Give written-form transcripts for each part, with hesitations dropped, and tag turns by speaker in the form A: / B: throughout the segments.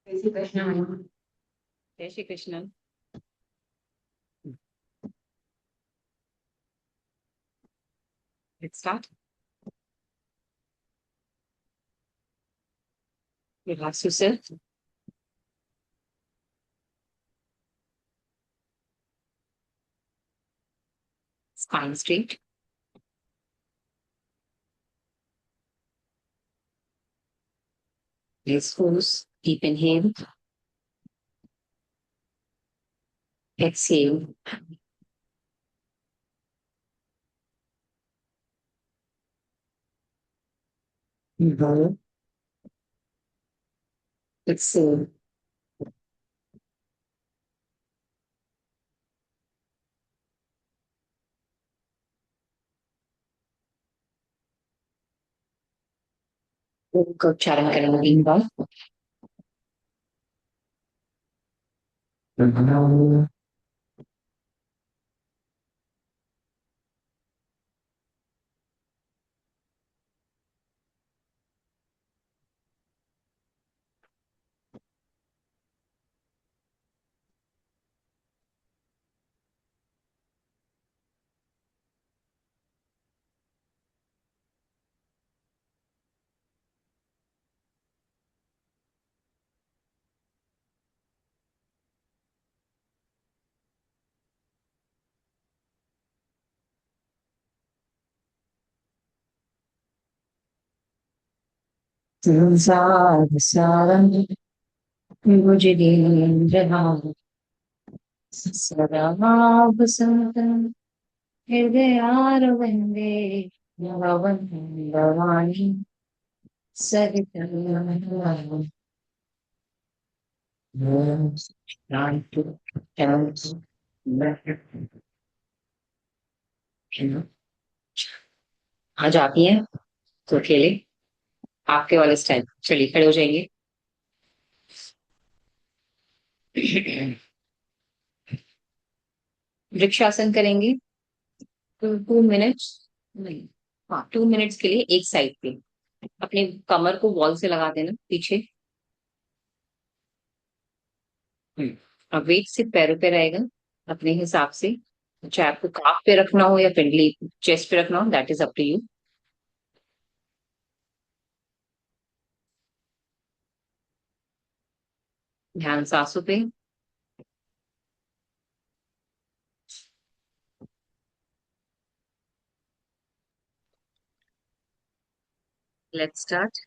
A: जय श्री कृष्ण।
B: जय Shri Krishna. Let's start. Relax yourself. Spine straight. Let's pose. Deep inhale. Exhale. Inhale. Exhale. का उच्चारण करेंगे 3 बार। संसारसारं भुजगेन्द्रहारं सदा वसन्तं हृदयारविन्दे नववन्दवाणी सहितं शान्ति शान्ति। आज आप ही हैं तो अकेले आपके वाले स्टाइल। चलिए खड़े हो जाएंगे। वृक्षासन करेंगे। 2 मिनट्स नहीं, हाँ 2 मिनट्स के लिए एक साइड पे अपने कमर को वॉल से लगा देना पीछे। अब वेट सिर्फ पैरों पे रहेगा अपने हिसाब से। चाहे आपको काफ पे रखना हो या पिंडली चेस्ट पे रखना हो, that is up to you. ध्यान सांसों पे। Let's start.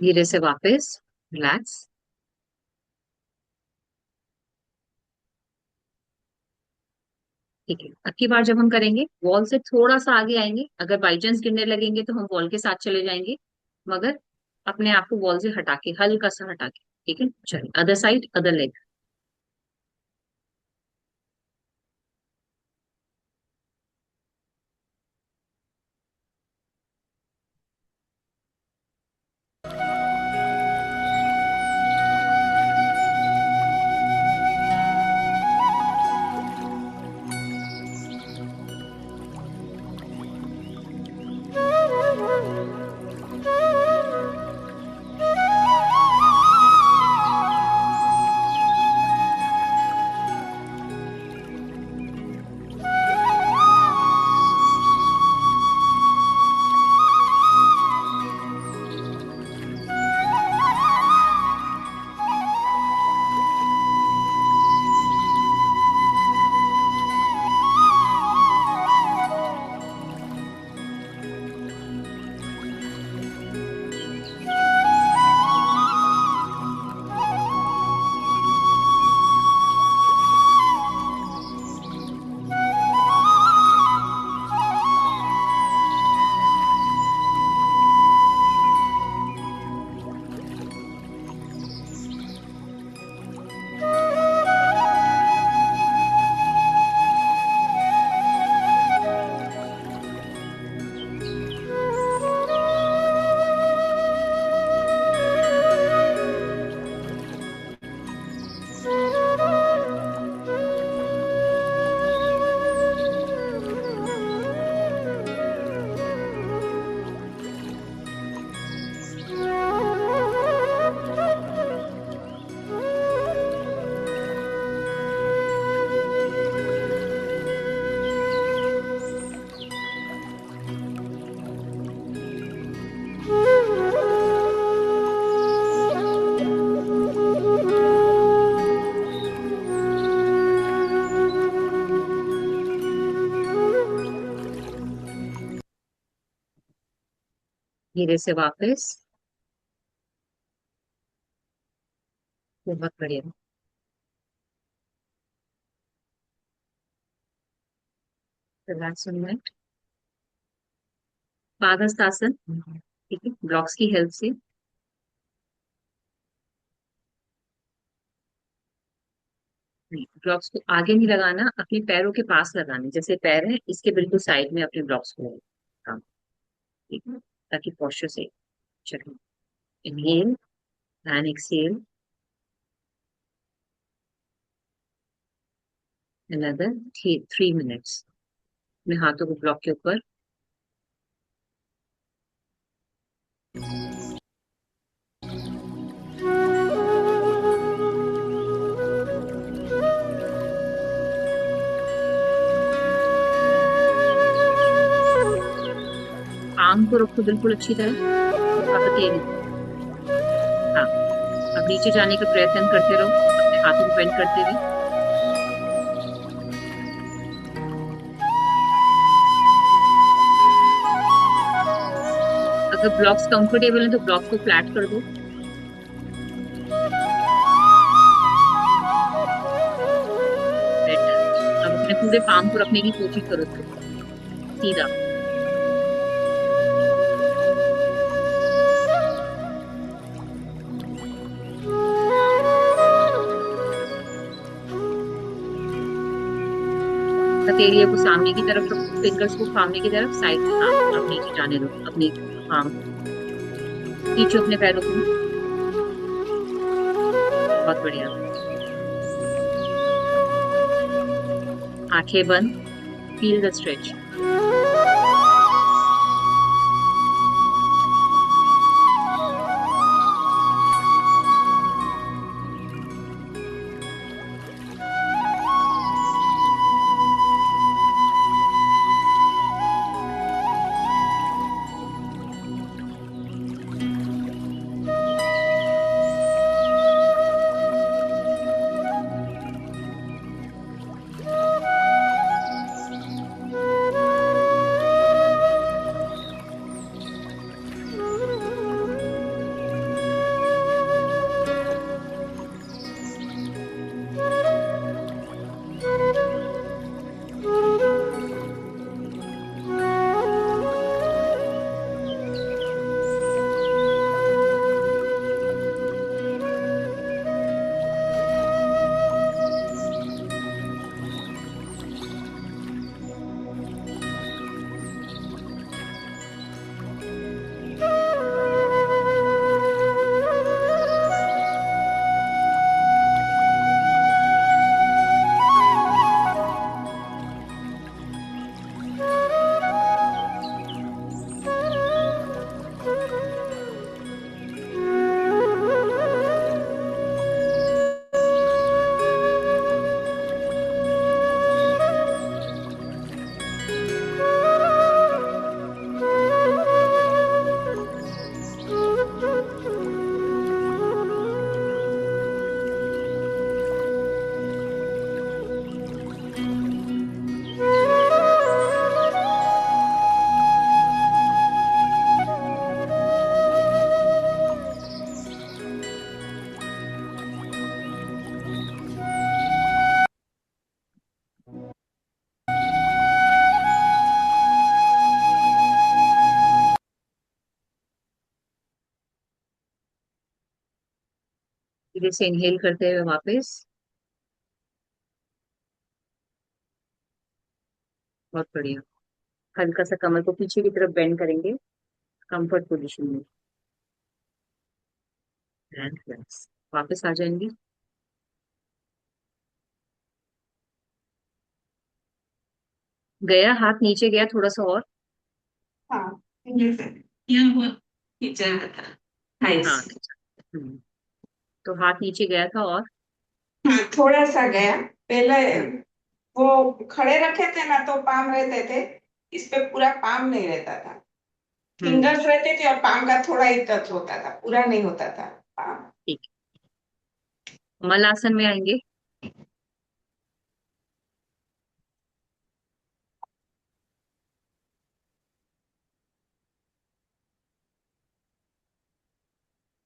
B: धीरे से वापस रिलैक्स। ठीक है, अब की बार जब हम करेंगे वॉल से थोड़ा सा आगे आएंगे, अगर बाई चांस गिरने लगेंगे तो हम वॉल के साथ चले जाएंगे, मगर अपने आप को वॉल से हटा के, हल्का सा हटा के। ठीक है, चलिए अदर साइड, अदर लेग। धीरे से वापस। बहुत बढ़िया। रिलैक्स होना। पादहस्तासन। ठीक है, ब्लॉक्स की हेल्प से। ब्लॉक्स को आगे नहीं लगाना, अपने पैरों के पास लगाना, जैसे पैर है इसके बिल्कुल साइड में अपने ब्लॉक्स को लगाना। ठीक है, ताकि पोस्चर से। चलो, inhale and exhale. Another 3 minutes. अपने हाथों को ब्लॉक के ऊपर। आर्म को रखो बिल्कुल अच्छी तरह। अब हथेली। हाँ, अब नीचे जाने का प्रयत्न करते रहो, अपने हाथों को बेंड करते हुए। अगर ब्लॉक्स कंफर्टेबल है तो ब्लॉक्स को फ्लैट कर दो। बेटर। अब अपने पूरे पाम को रखने की कोशिश करो सीधा। हथेलियों को सामने की तरफ रखो, फिंगर्स को सामने की तरफ, साइड। हाँ, अब नीचे जाने दो अपनी। हाँ, खींचो अपने पैरों को। बहुत बढ़िया। आंखें बंद। Feel the stretch. धीरे से इनहेल करते हुए वापस। बहुत बढ़िया। हल्का सा कमर को पीछे की तरफ बेंड करेंगे, कंफर्ट पोजीशन में। And relax. वापस आ जाएंगे। गया, हाथ नीचे गया थोड़ा सा और।
A: हाँ, ये से यहाँ हुआ, नीचे आया था।
B: हाँ।
A: नाइस।
B: हम्म, तो हाथ नीचे गया था और।
A: हाँ, थोड़ा सा गया पहले।
B: हम्म।
A: वो खड़े रखे थे ना तो पाम रहते थे, इस पे पूरा पाम नहीं रहता था।
B: हम्म।
A: फिंगर्स रहते थे और पाम का थोड़ा ही टच होता था, पूरा नहीं होता था पाम।
B: ठीक है, मलासन में आएंगे।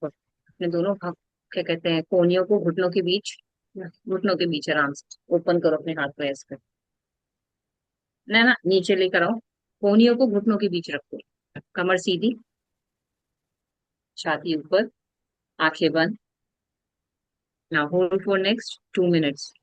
B: और अपने दोनों भाग, क्या कहते हैं, कोहनियों को घुटनों के बीच, घुटनों के बीच आराम से ओपन करो अपने हाथ को ऐसे कर। ना ना, नीचे लेकर आओ। कोहनियों को घुटनों के बीच रखो। कमर सीधी, छाती ऊपर, आंखें बंद। Now hold for next 2 minutes.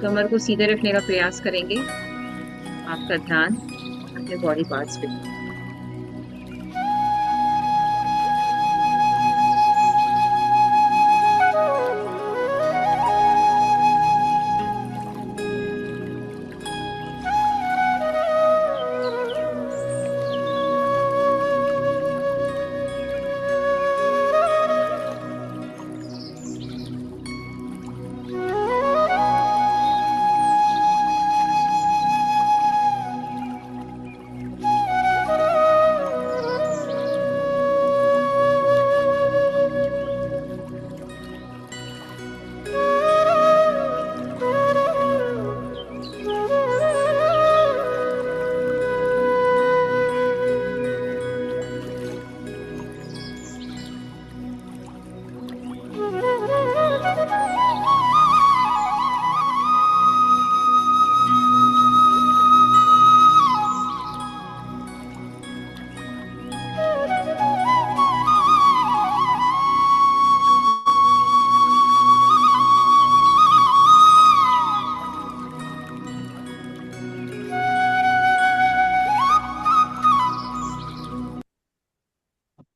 B: कमर को सीधे रखने का प्रयास करेंगे। आपका ध्यान अपने बॉडी पार्ट्स पे।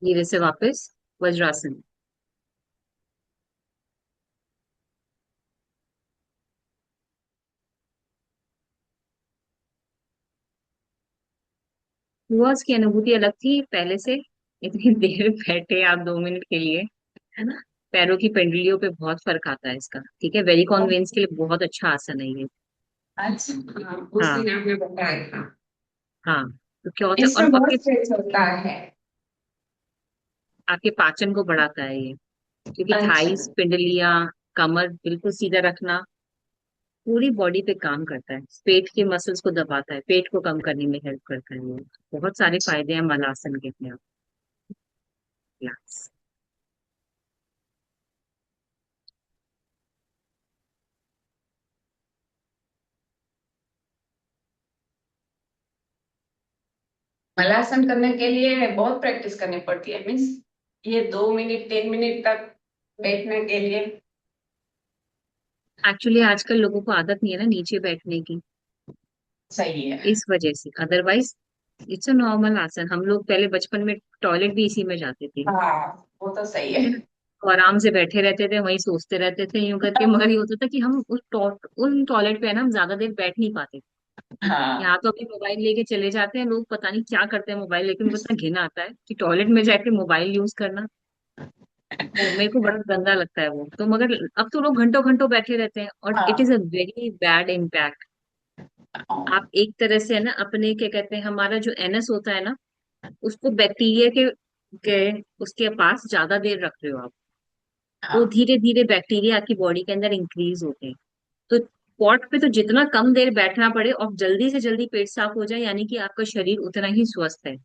B: धीरे से वापस वज्रासन। हुआ, उसकी अनुभूति अलग थी पहले से। इतनी देर बैठे आप 2 मिनट के लिए, है ना। पैरों की पेंडुलियों पे बहुत फर्क आता है इसका, ठीक है। वेरिकॉन वेन्स के लिए बहुत अच्छा आसन है ये।
A: अच्छा, हाँ, उस
B: हाँ।
A: दिन आपने बताया था।
B: हाँ। तो क्या होता है, और
A: इसमें बहुत
B: आपके
A: स्ट्रेच होता है।
B: आपके पाचन को बढ़ाता है ये, क्योंकि
A: अच्छा।
B: थाइस, पिंडलियां, कमर बिल्कुल सीधा रखना पूरी बॉडी पे काम करता है। पेट के मसल्स को दबाता है, पेट को कम करने में हेल्प करता है ये। बहुत सारे फायदे हैं मलासन के अपने आप। Yes.
A: मलासन करने के लिए बहुत प्रैक्टिस करनी पड़ती है, मीन्स ये 2 मिनट 3 मिनट तक बैठने के लिए।
B: एक्चुअली आजकल लोगों को आदत नहीं है ना नीचे बैठने की,
A: सही है।
B: इस वजह से। अदरवाइज इट्स अ नॉर्मल आसन। हम लोग पहले बचपन में टॉयलेट भी इसी में जाते थे,
A: हाँ, वो तो सही
B: ठीक
A: है।
B: है ना। तो आराम से बैठे रहते थे, वहीं सोचते रहते थे यूं करके, मगर ये होता था कि हम उन टॉयलेट पे है ना, हम ज्यादा देर बैठ नहीं पाते।
A: हाँ।
B: यहाँ तो अभी मोबाइल लेके चले जाते हैं लोग, पता नहीं क्या करते हैं मोबाइल, लेकिन मुझे इतना घिन आता है कि टॉयलेट में जाके मोबाइल यूज करना। वो मेरे को बड़ा गंदा लगता है वो तो। मगर अब तो लोग घंटों घंटों बैठे रहते हैं और इट इज
A: हाँ।
B: A very bad impact. आप एक तरह से है ना अपने क्या कहते हैं, हमारा जो एनएस होता है ना, उसको बैक्टीरिया के उसके पास ज्यादा देर रख रहे हो आप। तो
A: हाँ।
B: धीरे धीरे बैक्टीरिया आपकी बॉडी के अंदर इंक्रीज होते हैं। तो पॉट पे तो जितना कम देर बैठना पड़े और जल्दी से जल्दी पेट साफ हो जाए, यानी कि आपका शरीर उतना ही स्वस्थ है।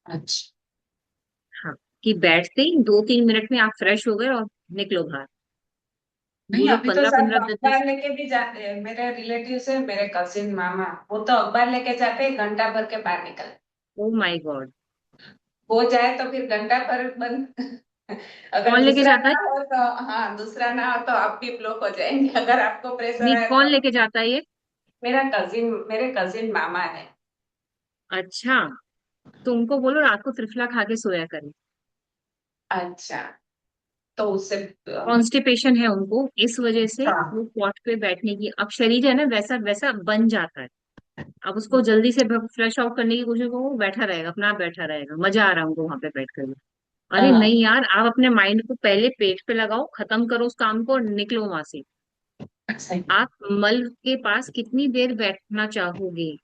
A: अच्छा।
B: हाँ, कि बैठते ही 2-3 मिनट में आप फ्रेश हो गए और निकलो बाहर। वो
A: नहीं,
B: लोग
A: अभी तो
B: 15-15
A: सब
B: 10-10।
A: अखबार लेके भी जाते हैं, मेरे रिलेटिव है, मेरे कजिन मामा, वो तो अखबार लेके जाते हैं, घंटा भर के बाहर निकल।
B: Oh my God.
A: हो जाए तो फिर घंटा भर बंद।
B: कौन
A: अगर
B: लेके
A: दूसरा
B: जाता है?
A: ना हो तो, हाँ, दूसरा ना हो तो आप भी ब्लॉक हो जाएंगे, अगर आपको प्रेशर
B: नहीं,
A: आए
B: कौन
A: तो।
B: लेके जाता है ये?
A: मेरे कजिन मामा है।
B: अच्छा, तो उनको बोलो रात को त्रिफला खा के सोया करें।
A: अच्छा। तो उससे
B: कॉन्स्टिपेशन है उनको, इस वजह से
A: हाँ।
B: वो पॉट पे बैठने की, अब शरीर है ना वैसा वैसा बन जाता है। अब उसको जल्दी से फ्लश आउट करने की कोशिश करो, वो बैठा रहेगा, अपना आप बैठा रहेगा, मजा आ रहा है उनको वहां पे बैठ कर। अरे
A: हाँ।
B: नहीं यार, आप अपने माइंड को पहले पेट पे लगाओ, खत्म करो उस काम को और निकलो वहां से।
A: सही।
B: आप मल के पास कितनी देर बैठना चाहोगे?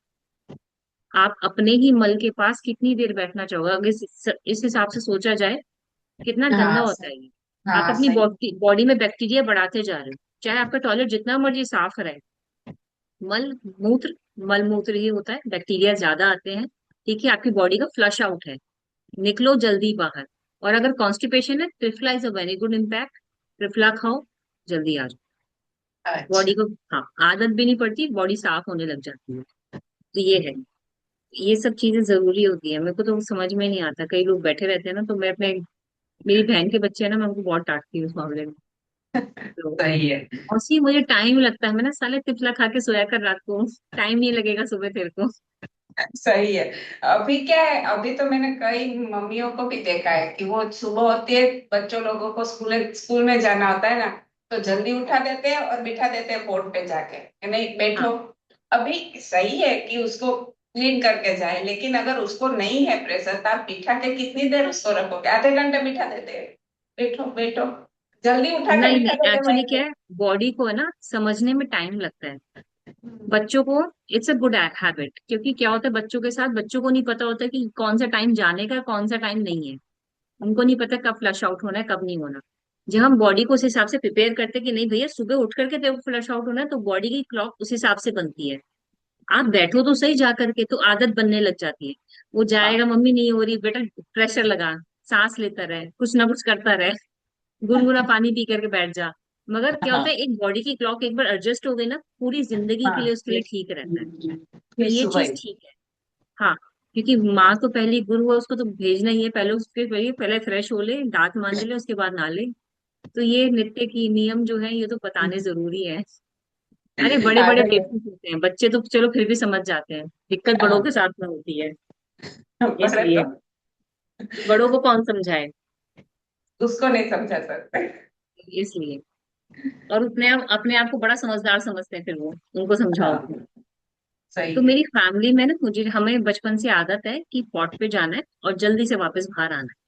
B: आप अपने ही मल के पास कितनी देर बैठना चाहोगे? अगर इस हिसाब से सोचा जाए, कितना गंदा
A: हाँ
B: होता
A: सही।
B: है ये। आप
A: हाँ
B: अपनी
A: सही।
B: बॉडी में बैक्टीरिया बढ़ाते जा रहे हो, चाहे आपका टॉयलेट जितना मर्जी साफ रहे। मल मूत्र, मल मूत्र ही होता है, बैक्टीरिया ज्यादा आते हैं। ठीक है, आपकी बॉडी का फ्लश आउट है, निकलो जल्दी बाहर। और अगर कॉन्स्टिपेशन है, triphala is a very good impact. Triphala खाओ, जल्दी आ जाओ। बॉडी
A: अच्छा।
B: को, हाँ, आदत भी नहीं पड़ती, बॉडी साफ होने लग जाती है। तो ये है, ये सब चीजें जरूरी होती है। मेरे को तो समझ में नहीं आता, कई लोग बैठे रहते हैं ना, तो मैं अपने, मेरी बहन के बच्चे हैं ना, मैं उनको बहुत डांटती हूँ उस मामले में। तो
A: सही है।
B: उसी मुझे टाइम लगता है, मैं ना साले टिफला खा के सोया कर रात को, टाइम नहीं लगेगा सुबह तेरे को।
A: सही है। अभी क्या है, अभी तो मैंने कई मम्मियों को भी देखा है कि वो सुबह होती है, बच्चों लोगों को स्कूल स्कूल में जाना होता है ना, तो जल्दी उठा देते हैं और बिठा देते हैं पोर्ट पे जाके कि नहीं
B: हाँ
A: बैठो। अभी सही है कि उसको क्लीन करके जाए, लेकिन अगर उसको नहीं है प्रेशर तो आप बिठा के कितनी देर उसको रखोगे? आधे घंटे बिठा देते हैं, बैठो बैठो, जल्दी उठा के
B: नहीं
A: बिठा
B: नहीं,
A: देते
B: एक्चुअली
A: वहीं
B: क्या
A: पे।
B: है, बॉडी को है ना समझने में टाइम लगता है। बच्चों को, इट्स अ गुड हैबिट, क्योंकि क्या होता है बच्चों के साथ, बच्चों को नहीं पता होता कि कौन सा टाइम जाने का, कौन सा टाइम नहीं है। उनको नहीं पता कब फ्लश आउट होना है, कब नहीं होना। जब हम बॉडी को उस हिसाब से प्रिपेयर करते हैं कि नहीं भैया सुबह उठ करके तेरे को फ्लश आउट होना है, तो बॉडी की क्लॉक उस हिसाब से बनती है। आप बैठो तो सही जा करके, तो आदत बनने लग जाती है। वो
A: हाँ।
B: जाएगा, मम्मी नहीं हो रही बेटा, प्रेशर लगा, सांस लेता रहे, कुछ ना कुछ करता रहे, गुनगुना पानी पी करके बैठ जा। मगर क्या होता
A: हाँ।
B: है, एक बॉडी की क्लॉक एक बार एडजस्ट हो गई ना, पूरी जिंदगी के
A: हाँ
B: लिए उसके लिए
A: फिर
B: ठीक रहता है। तो
A: फिर
B: ये
A: सुबह
B: चीज
A: ही।
B: ठीक है। हाँ, क्योंकि माँ तो पहली गुरु है, उसको तो भेजना ही है, पहले उसके पहले पहले फ्रेश हो ले, दांत मांज ले, उसके बाद नहा ले। तो ये नित्य की नियम जो है, ये तो बताने जरूरी है। अरे बड़े बड़े
A: आदत
B: बेवकूफ होते हैं बच्चे, तो चलो फिर भी समझ जाते हैं, दिक्कत बड़ों के
A: है।
B: साथ में होती है।
A: बड़े तो
B: इसलिए बड़ों को कौन समझाए,
A: उसको नहीं समझा सकते।
B: इसलिए। और अपने आप को बड़ा समझदार समझते हैं, फिर वो उनको समझाओ तो।
A: हाँ सही
B: तो
A: है।
B: मेरी फैमिली में ना, मुझे हमें बचपन से आदत है कि पॉट पे जाना है और जल्दी से वापस बाहर आना है।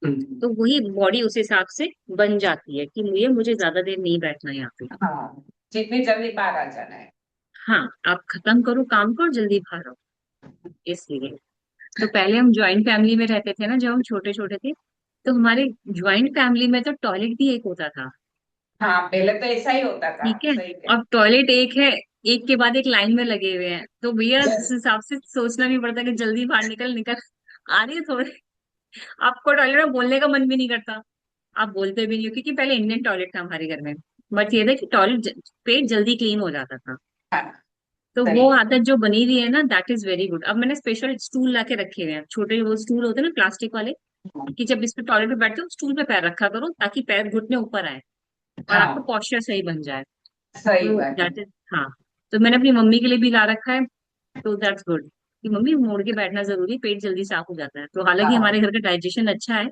A: हम्म।
B: तो वही बॉडी उस हिसाब से बन जाती है कि मुझे ज्यादा देर नहीं बैठना है यहाँ पे।
A: हाँ, जितनी जल्दी बाहर आ जाना है।
B: हाँ, आप खत्म करो काम को और जल्दी बाहर आओ, इसलिए। तो पहले हम ज्वाइंट फैमिली में रहते थे ना, जब हम छोटे छोटे थे, तो हमारे ज्वाइंट फैमिली में तो टॉयलेट भी एक होता था।
A: हाँ, पहले तो ऐसा ही होता था।
B: ठीक है,
A: सही है।
B: अब टॉयलेट एक है, एक के बाद एक लाइन में लगे हुए हैं, तो भैया उस हिसाब से सोचना भी पड़ता है कि जल्दी बाहर निकल निकल, आ रही है थोड़े। आपको टॉयलेट में बोलने का मन भी नहीं करता, आप बोलते भी नहीं हो, क्योंकि पहले इंडियन टॉयलेट था हमारे घर में। बट ये था कि टॉयलेट पेट जल्दी क्लीन हो जाता था।
A: हाँ
B: तो वो
A: सही है।
B: आदत जो बनी हुई है ना, दैट इज वेरी गुड। अब मैंने स्पेशल स्टूल ला के रखे हुए हैं, छोटे वो स्टूल होते हैं ना प्लास्टिक वाले, कि जब इस पे टॉयलेट पे बैठते हो स्टूल पे पैर रखा करो, ताकि पैर घुटने ऊपर आए और आपका
A: हाँ
B: पॉस्चर सही बन जाए।
A: सही
B: तो
A: बात है।
B: दैट इज, हाँ। तो मैंने अपनी मम्मी के लिए भी ला रखा है। तो दैट्स गुड कि मम्मी मोड़ के बैठना जरूरी है, पेट जल्दी साफ हो जाता है। तो हालांकि
A: हाँ।
B: हमारे घर का डाइजेशन अच्छा है,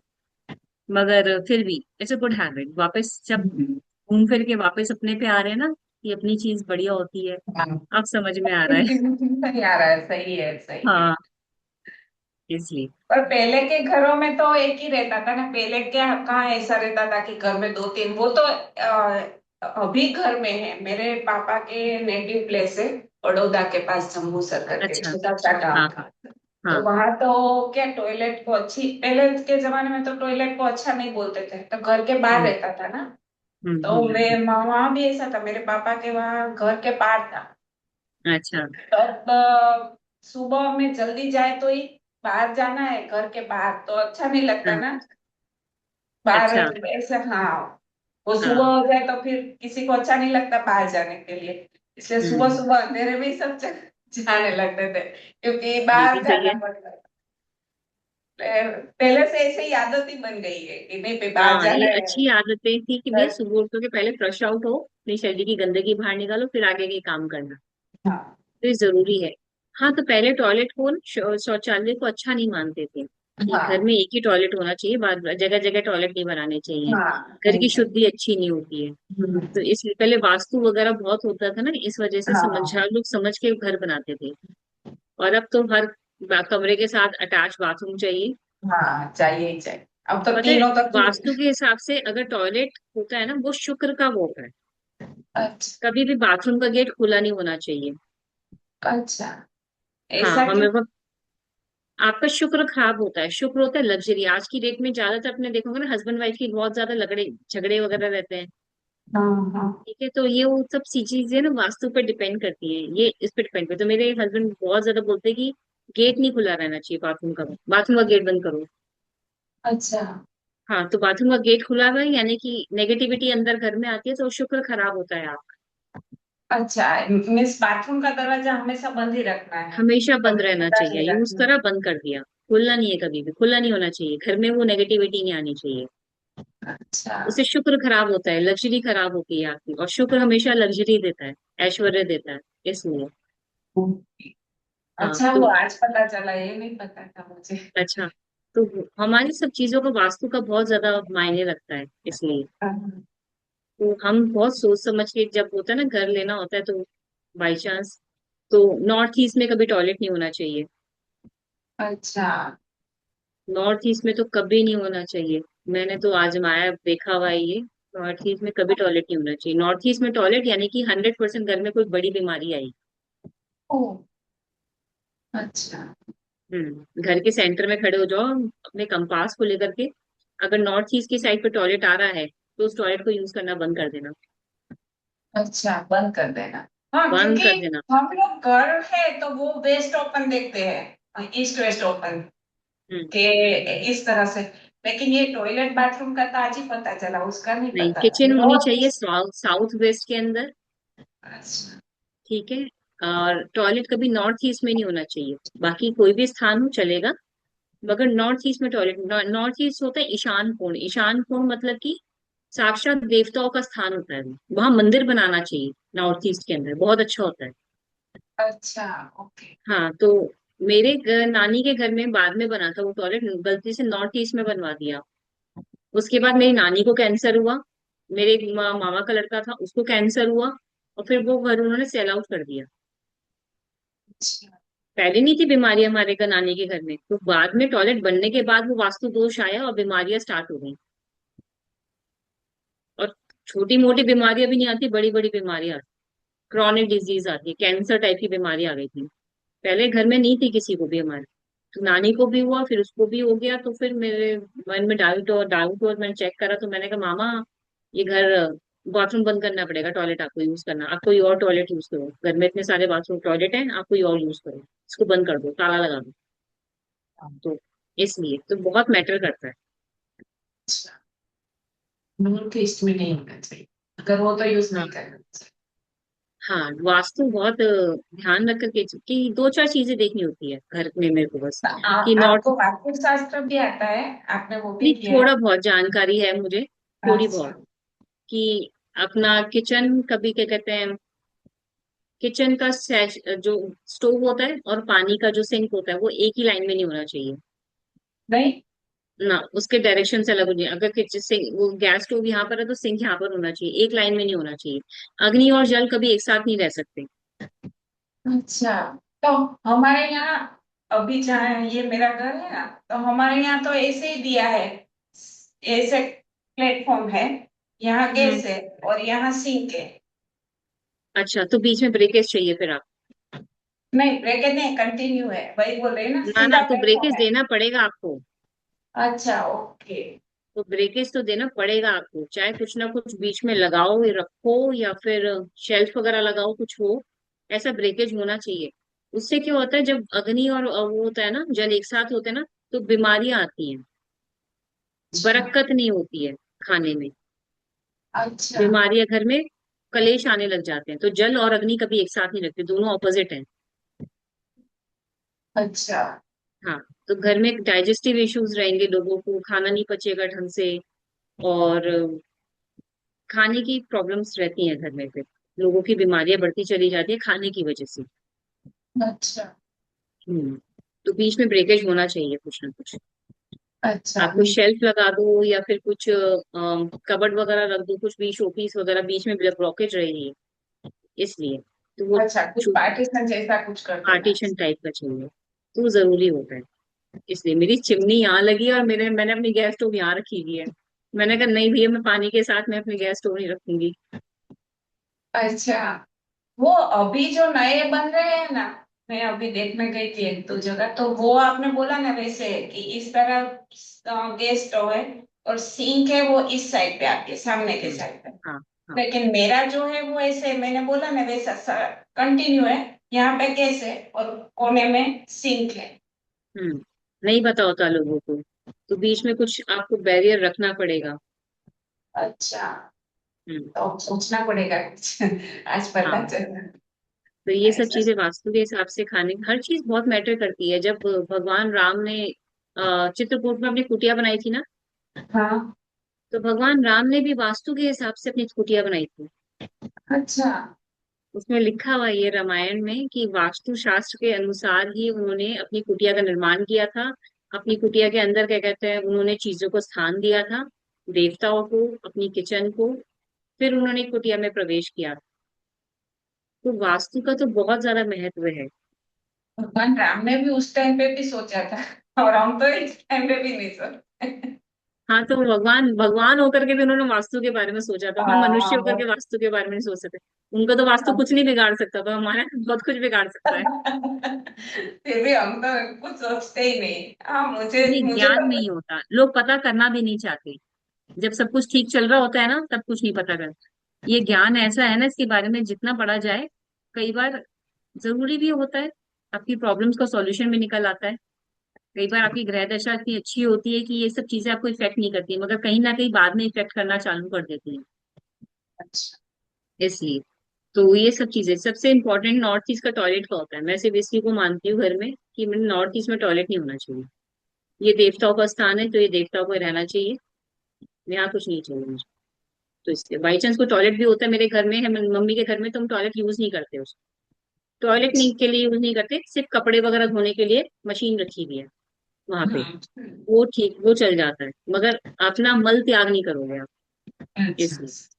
B: मगर फिर भी इट्स अ गुड हैबिट। वापस जब
A: हम्म।
B: घूम फिर के वापस अपने पे आ रहे हैं ना, कि अपनी चीज बढ़िया होती है,
A: हाँ।
B: अब समझ में आ रहा है।
A: नहीं आ रहा है, सही है, सही है।
B: हाँ, इसलिए।
A: पर पहले के घरों में तो एक ही रहता था ना, पहले क्या कहाँ ऐसा रहता था कि घर में दो तीन, वो तो अभी घर में है। मेरे पापा के नेटिव प्लेस है बड़ौदा के पास, जम्मू सर्कल के
B: अच्छा।
A: छोटा सा गांव
B: हाँ
A: था। तो
B: हाँ।
A: वहां तो क्या टॉयलेट को अच्छी, पहले के जमाने में तो टॉयलेट को अच्छा नहीं बोलते थे, तो घर के बाहर
B: हम्म
A: रहता था ना।
B: हम्म
A: तो
B: हम्म,
A: मैं वहां भी ऐसा था, मेरे पापा के वहां घर के बाहर था।
B: अच्छा
A: तब सुबह में जल्दी जाए तो ही, बाहर जाना है घर के बाहर तो अच्छा नहीं लगता
B: हाँ
A: ना, बाहर
B: अच्छा
A: ऐसे। हाँ, वो सुबह
B: हाँ।
A: हो जाए तो फिर किसी को अच्छा नहीं लगता बाहर जाने के लिए, इसलिए सुबह
B: हम्म।
A: सुबह अंधेरे में ही सब जाने लगते थे, क्योंकि
B: ये भी
A: बाहर
B: सही
A: जाना
B: है।
A: पड़ता है। पहले से ऐसे ही आदत ही बन गई है कि नहीं भाई बाहर
B: हाँ,
A: जाना
B: ये
A: है।
B: अच्छी आदतें थी कि भाई सुबह उठ के पहले फ्रेश आउट हो, अपने शरीर की गंदगी बाहर निकालो, फिर आगे के काम करना।
A: हाँ
B: तो ये जरूरी है। हाँ, तो पहले टॉयलेट को शौचालय को अच्छा नहीं मानते थे कि घर
A: हाँ
B: में एक ही टॉयलेट होना चाहिए, बाद जगह जगह टॉयलेट नहीं बनाने चाहिए।
A: हाँ,
B: घर
A: नहीं
B: की
A: चाहिए।
B: शुद्धि अच्छी नहीं होती है।
A: हम्म,
B: तो इसलिए पहले वास्तु वगैरह बहुत होता था ना, इस वजह से
A: हाँ
B: लोग समझ के घर बनाते थे। और अब तो हर कमरे के साथ अटैच बाथरूम चाहिए।
A: हाँ, चाहिए ही चाहिए, अब तो
B: पता है,
A: तीनों तक ही।
B: वास्तु के हिसाब से अगर टॉयलेट होता है ना, वो शुक्र का वो है।
A: अच्छा
B: कभी भी बाथरूम का गेट खुला नहीं होना चाहिए।
A: अच्छा,
B: हाँ,
A: ऐसा क्यों?
B: हमें आपका शुक्र खराब होता है। शुक्र होता है लग्जरी। आज की डेट में ज्यादातर अपने देखोगे ना, हस्बैंड वाइफ की बहुत ज्यादा लगड़े झगड़े वगैरह रहते हैं।
A: हाँ हाँ।
B: ठीक है, तो ये वो सब सी चीजें ना वास्तु पे डिपेंड करती हैं, ये इस पे डिपेंड करती है। तो मेरे हस्बैंड बहुत ज्यादा बोलते हैं कि गेट नहीं खुला रहना चाहिए बाथरूम का, बाथरूम का गेट बंद करो।
A: अच्छा
B: हाँ, तो बाथरूम का गेट खुला हुआ है यानी कि नेगेटिविटी अंदर घर में आती है, तो शुक्र खराब होता है आप।
A: अच्छा, मीन्स बाथरूम का दरवाजा हमेशा बंद ही रखना है,
B: हमेशा बंद
A: कभी
B: रहना
A: खुला
B: चाहिए,
A: नहीं
B: यूज
A: रखना।
B: करा बंद कर दिया, खुलना नहीं है, कभी भी खुला नहीं होना चाहिए घर में, वो नेगेटिविटी नहीं आनी चाहिए।
A: अच्छा।
B: उससे शुक्र खराब होता है, लग्जरी खराब होती है आपकी, और शुक्र हमेशा लग्जरी देता है, ऐश्वर्य देता है, इसलिए। हाँ
A: अच्छा, वो
B: तो
A: आज पता चला, ये नहीं पता था मुझे।
B: अच्छा, तो हमारी सब चीजों का वास्तु का बहुत ज्यादा मायने रखता है, इसलिए।
A: हाँ,
B: तो हम बहुत सोच समझ के जब होता है ना घर लेना होता है, तो बाई चांस, तो नॉर्थ ईस्ट में कभी टॉयलेट नहीं होना चाहिए।
A: अच्छा
B: नॉर्थ ईस्ट में तो कभी नहीं होना चाहिए। मैंने तो आजमाया, देखा हुआ है ये। नॉर्थ ईस्ट में कभी टॉयलेट नहीं होना चाहिए। नॉर्थ ईस्ट में टॉयलेट यानी कि 100% घर में कोई बड़ी बीमारी आई।
A: ओ, अच्छा
B: घर के सेंटर में खड़े हो जाओ अपने कंपास को लेकर के, अगर नॉर्थ ईस्ट की साइड पे टॉयलेट आ रहा है तो उस टॉयलेट को यूज करना बंद कर देना।
A: अच्छा, बंद कर देना। हाँ,
B: बंद
A: क्योंकि
B: कर देना।
A: हम लोग घर है तो वो वेस्ट ओपन देखते हैं, ईस्ट वेस्ट ओपन
B: हम्म
A: के, इस तरह से। लेकिन ये टॉयलेट बाथरूम का तो आज ही पता चला, उसका नहीं
B: नहीं,
A: पता था
B: किचन होनी
A: बहुत।
B: चाहिए साउथ वेस्ट के अंदर।
A: अच्छा
B: ठीक है। और टॉयलेट कभी नॉर्थ ईस्ट में नहीं होना चाहिए। बाकी कोई भी स्थान हो चलेगा, मगर नॉर्थ ईस्ट में टॉयलेट, नॉर्थ ईस्ट होता है ईशान कोण। ईशान कोण मतलब कि साक्षात देवताओं का स्थान होता है, वहां मंदिर बनाना चाहिए नॉर्थ ईस्ट के अंदर, बहुत अच्छा होता है।
A: अच्छा, ओके।
B: हाँ, तो मेरे नानी के घर में बाद में बना था वो टॉयलेट, गलती से नॉर्थ ईस्ट में बनवा दिया। उसके बाद मेरी नानी को कैंसर हुआ, मेरे एक मामा का लड़का था उसको कैंसर हुआ, और फिर वो घर उन्होंने सेल आउट कर दिया।
A: अच्छा
B: पहले नहीं थी बीमारी हमारे का नानी के घर में, तो बाद में टॉयलेट बनने के बाद वो वास्तु दोष आया और बीमारियां स्टार्ट हो गई। और छोटी मोटी बीमारियां भी नहीं आती, बड़ी बड़ी बीमारियां, क्रॉनिक डिजीज आती है, कैंसर टाइप की बीमारी आ गई थी। पहले घर में नहीं थी किसी को भी हमारे। तो नानी को भी हुआ, फिर उसको भी हो गया, तो फिर मेरे मन में डाउट और मैंने चेक करा, तो मैंने कहा मामा, ये घर बाथरूम बंद करना पड़ेगा, टॉयलेट आपको यूज करना, आप कोई और टॉयलेट यूज करो, घर में इतने सारे बाथरूम टॉयलेट हैं, आप कोई और यूज करो, इसको बंद कर दो, ताला लगा दो। तो इसलिए तो बहुत मैटर करता है।
A: अच्छा, नॉर्थ ईस्ट में नहीं होना चाहिए, अगर वो तो यूज
B: हाँ
A: नहीं करना चाहिए।
B: हाँ, वास्तु बहुत ध्यान रख करके कि दो चार चीजें देखनी होती है घर में मेरे को बस,
A: तो
B: कि नॉर्थ,
A: आपको वास्तुशास्त्र भी आता है? आपने वो भी
B: नहीं
A: किया है?
B: थोड़ा बहुत जानकारी है मुझे, थोड़ी
A: अच्छा
B: बहुत, कि अपना किचन कभी क्या कहते हैं, किचन का जो स्टोव होता है और पानी का जो सिंक होता है वो एक ही लाइन में नहीं होना चाहिए।
A: नहीं।
B: ना, उसके डायरेक्शन से अलग होनी चाहिए। अगर किचन सिंक, वो गैस स्टोव यहाँ पर है तो सिंक यहाँ पर होना चाहिए, एक लाइन में नहीं होना चाहिए। अग्नि और जल कभी एक साथ नहीं रह सकते।
A: अच्छा, तो हमारे यहाँ अभी जहाँ ये मेरा घर है ना, तो हमारे यहाँ तो ऐसे ही दिया है, ऐसे प्लेटफॉर्म है, यहाँ
B: हम्म।
A: गैस है और यहाँ सिंक है।
B: अच्छा, तो बीच में ब्रेकेज चाहिए फिर आप?
A: नहीं, ब्रेक नहीं, कंटिन्यू है, वही बोल रही है ना,
B: ना ना,
A: सीधा
B: तो ब्रेकेज
A: प्लेटफॉर्म है।
B: देना पड़ेगा आपको।
A: अच्छा, ओके।
B: तो ब्रेकेज तो देना पड़ेगा आपको, चाहे कुछ ना कुछ बीच में लगाओ या रखो, या फिर शेल्फ वगैरह लगाओ, कुछ हो, ऐसा ब्रेकेज होना चाहिए। उससे क्या होता है, जब अग्नि और वो होता है ना, जल एक साथ होते हैं ना, तो बीमारियां आती हैं,
A: अच्छा।
B: बरक्कत नहीं होती है खाने में,
A: अच्छा।
B: बीमारियां घर में, कलेश आने लग जाते हैं। तो जल और अग्नि कभी एक साथ नहीं रखते, दोनों ऑपोजिट हैं।
A: अच्छा।
B: हाँ। तो घर में डाइजेस्टिव इश्यूज रहेंगे, लोगों को खाना नहीं पचेगा ढंग से, और खाने की प्रॉब्लम्स रहती हैं घर में, फिर लोगों की बीमारियां बढ़ती चली जाती है खाने की वजह से।
A: अच्छा।
B: हम्म। तो बीच में ब्रेकेज होना चाहिए कुछ ना कुछ।
A: अच्छा।
B: आप कुछ शेल्फ लगा दो, या फिर कुछ कबर्ड वगैरह रख दो, कुछ भी शोपीस वगैरह, बीच में ब्लॉकेज रहेगी इसलिए। तो वो
A: अच्छा, कुछ पार्टीशन जैसा कुछ कर देना।
B: पार्टीशन टाइप का चाहिए, तो वो जरूरी होता है। इसलिए मेरी चिमनी यहाँ लगी है, और मैंने अपनी गैस स्टोव यहाँ रखी हुई है। मैंने कहा नहीं भैया, मैं पानी के साथ में अपनी गैस स्टोव नहीं रखूंगी।
A: अच्छा, वो अभी जो नए बन रहे हैं ना, मैं अभी देखने गई थी एक दो जगह, तो वो आपने बोला ना वैसे है कि इस तरह गैस स्टोव है और सिंक है, वो इस साइड पे आपके सामने के
B: हम्म।
A: साइड पे।
B: हाँ हाँ।
A: लेकिन मेरा जो है वो ऐसे मैंने बोला ना वैसा कंटिन्यू है, यहाँ पे गैस है और कोने में सिंक है।
B: हम्म। नहीं पता होता लोगों को, तो बीच में कुछ आपको बैरियर रखना पड़ेगा।
A: अच्छा,
B: हम्म।
A: तो अब सोचना पड़ेगा कुछ आज पता
B: हाँ।
A: चला।
B: तो ये सब
A: ऐसा।
B: चीजें वास्तु के हिसाब से, खाने हर चीज बहुत मैटर करती है। जब भगवान राम ने चित्रकूट में अपनी कुटिया बनाई थी ना,
A: हाँ।
B: तो भगवान राम ने भी वास्तु के हिसाब से अपनी कुटिया बनाई थी।
A: अच्छा।
B: उसमें लिखा हुआ है ये रामायण में, कि वास्तु शास्त्र के अनुसार ही उन्होंने अपनी कुटिया का निर्माण किया था। अपनी कुटिया के अंदर क्या कहते हैं, उन्होंने चीजों को स्थान दिया था, देवताओं को, अपनी किचन को, फिर उन्होंने कुटिया में प्रवेश किया। तो वास्तु का तो बहुत ज्यादा महत्व है।
A: भगवान राम ने भी उस टाइम पे भी सोचा था, और हम तो इस टाइम पे भी नहीं सोचते।
B: हाँ, तो भगवान भगवान होकर के भी उन्होंने वास्तु के बारे में सोचा था, हम मनुष्य
A: हाँ,
B: होकर के वास्तु के बारे में नहीं सोच सकते। उनको तो वास्तु कुछ नहीं बिगाड़ सकता, तो हमारा बहुत कुछ बिगाड़ सकता है।
A: फिर भी हम तो कुछ सोचते ही नहीं। हाँ, मुझे
B: ये
A: मुझे
B: ज्ञान
A: तो।
B: नहीं होता, लोग पता करना भी नहीं चाहते। जब सब कुछ ठीक चल रहा होता है ना, तब कुछ नहीं पता करता। ये ज्ञान ऐसा है ना, इसके बारे में जितना पढ़ा जाए, कई बार जरूरी भी होता है। आपकी प्रॉब्लम्स का सॉल्यूशन भी निकल आता है। कई बार आपकी ग्रह दशा इतनी अच्छी होती है कि ये सब चीजें आपको इफेक्ट नहीं करती, मगर कहीं ना कहीं बाद में इफेक्ट करना चालू कर देती है।
A: अच्छा।
B: इसलिए तो ये सब चीजें, सबसे इम्पोर्टेंट नॉर्थ ईस्ट का टॉयलेट का होता है। मैं सिर्फ इसी को मानती हूँ घर में, कि नॉर्थ ईस्ट में टॉयलेट नहीं होना चाहिए। ये देवताओं का स्थान है, तो ये देवताओं को रहना चाहिए, यहाँ कुछ नहीं चाहिए मुझे। तो इसलिए बाई चांस कोई टॉयलेट भी होता है मेरे घर में, है मम्मी के घर में, तो हम टॉयलेट यूज नहीं करते उसको। टॉयलेट नहीं के लिए यूज नहीं करते, सिर्फ कपड़े वगैरह धोने के लिए मशीन रखी हुई है वहां पे।
A: हाँ।
B: वो ठीक, वो चल जाता है, मगर अपना मल त्याग नहीं करोगे आप।
A: अच्छा,
B: इसलिए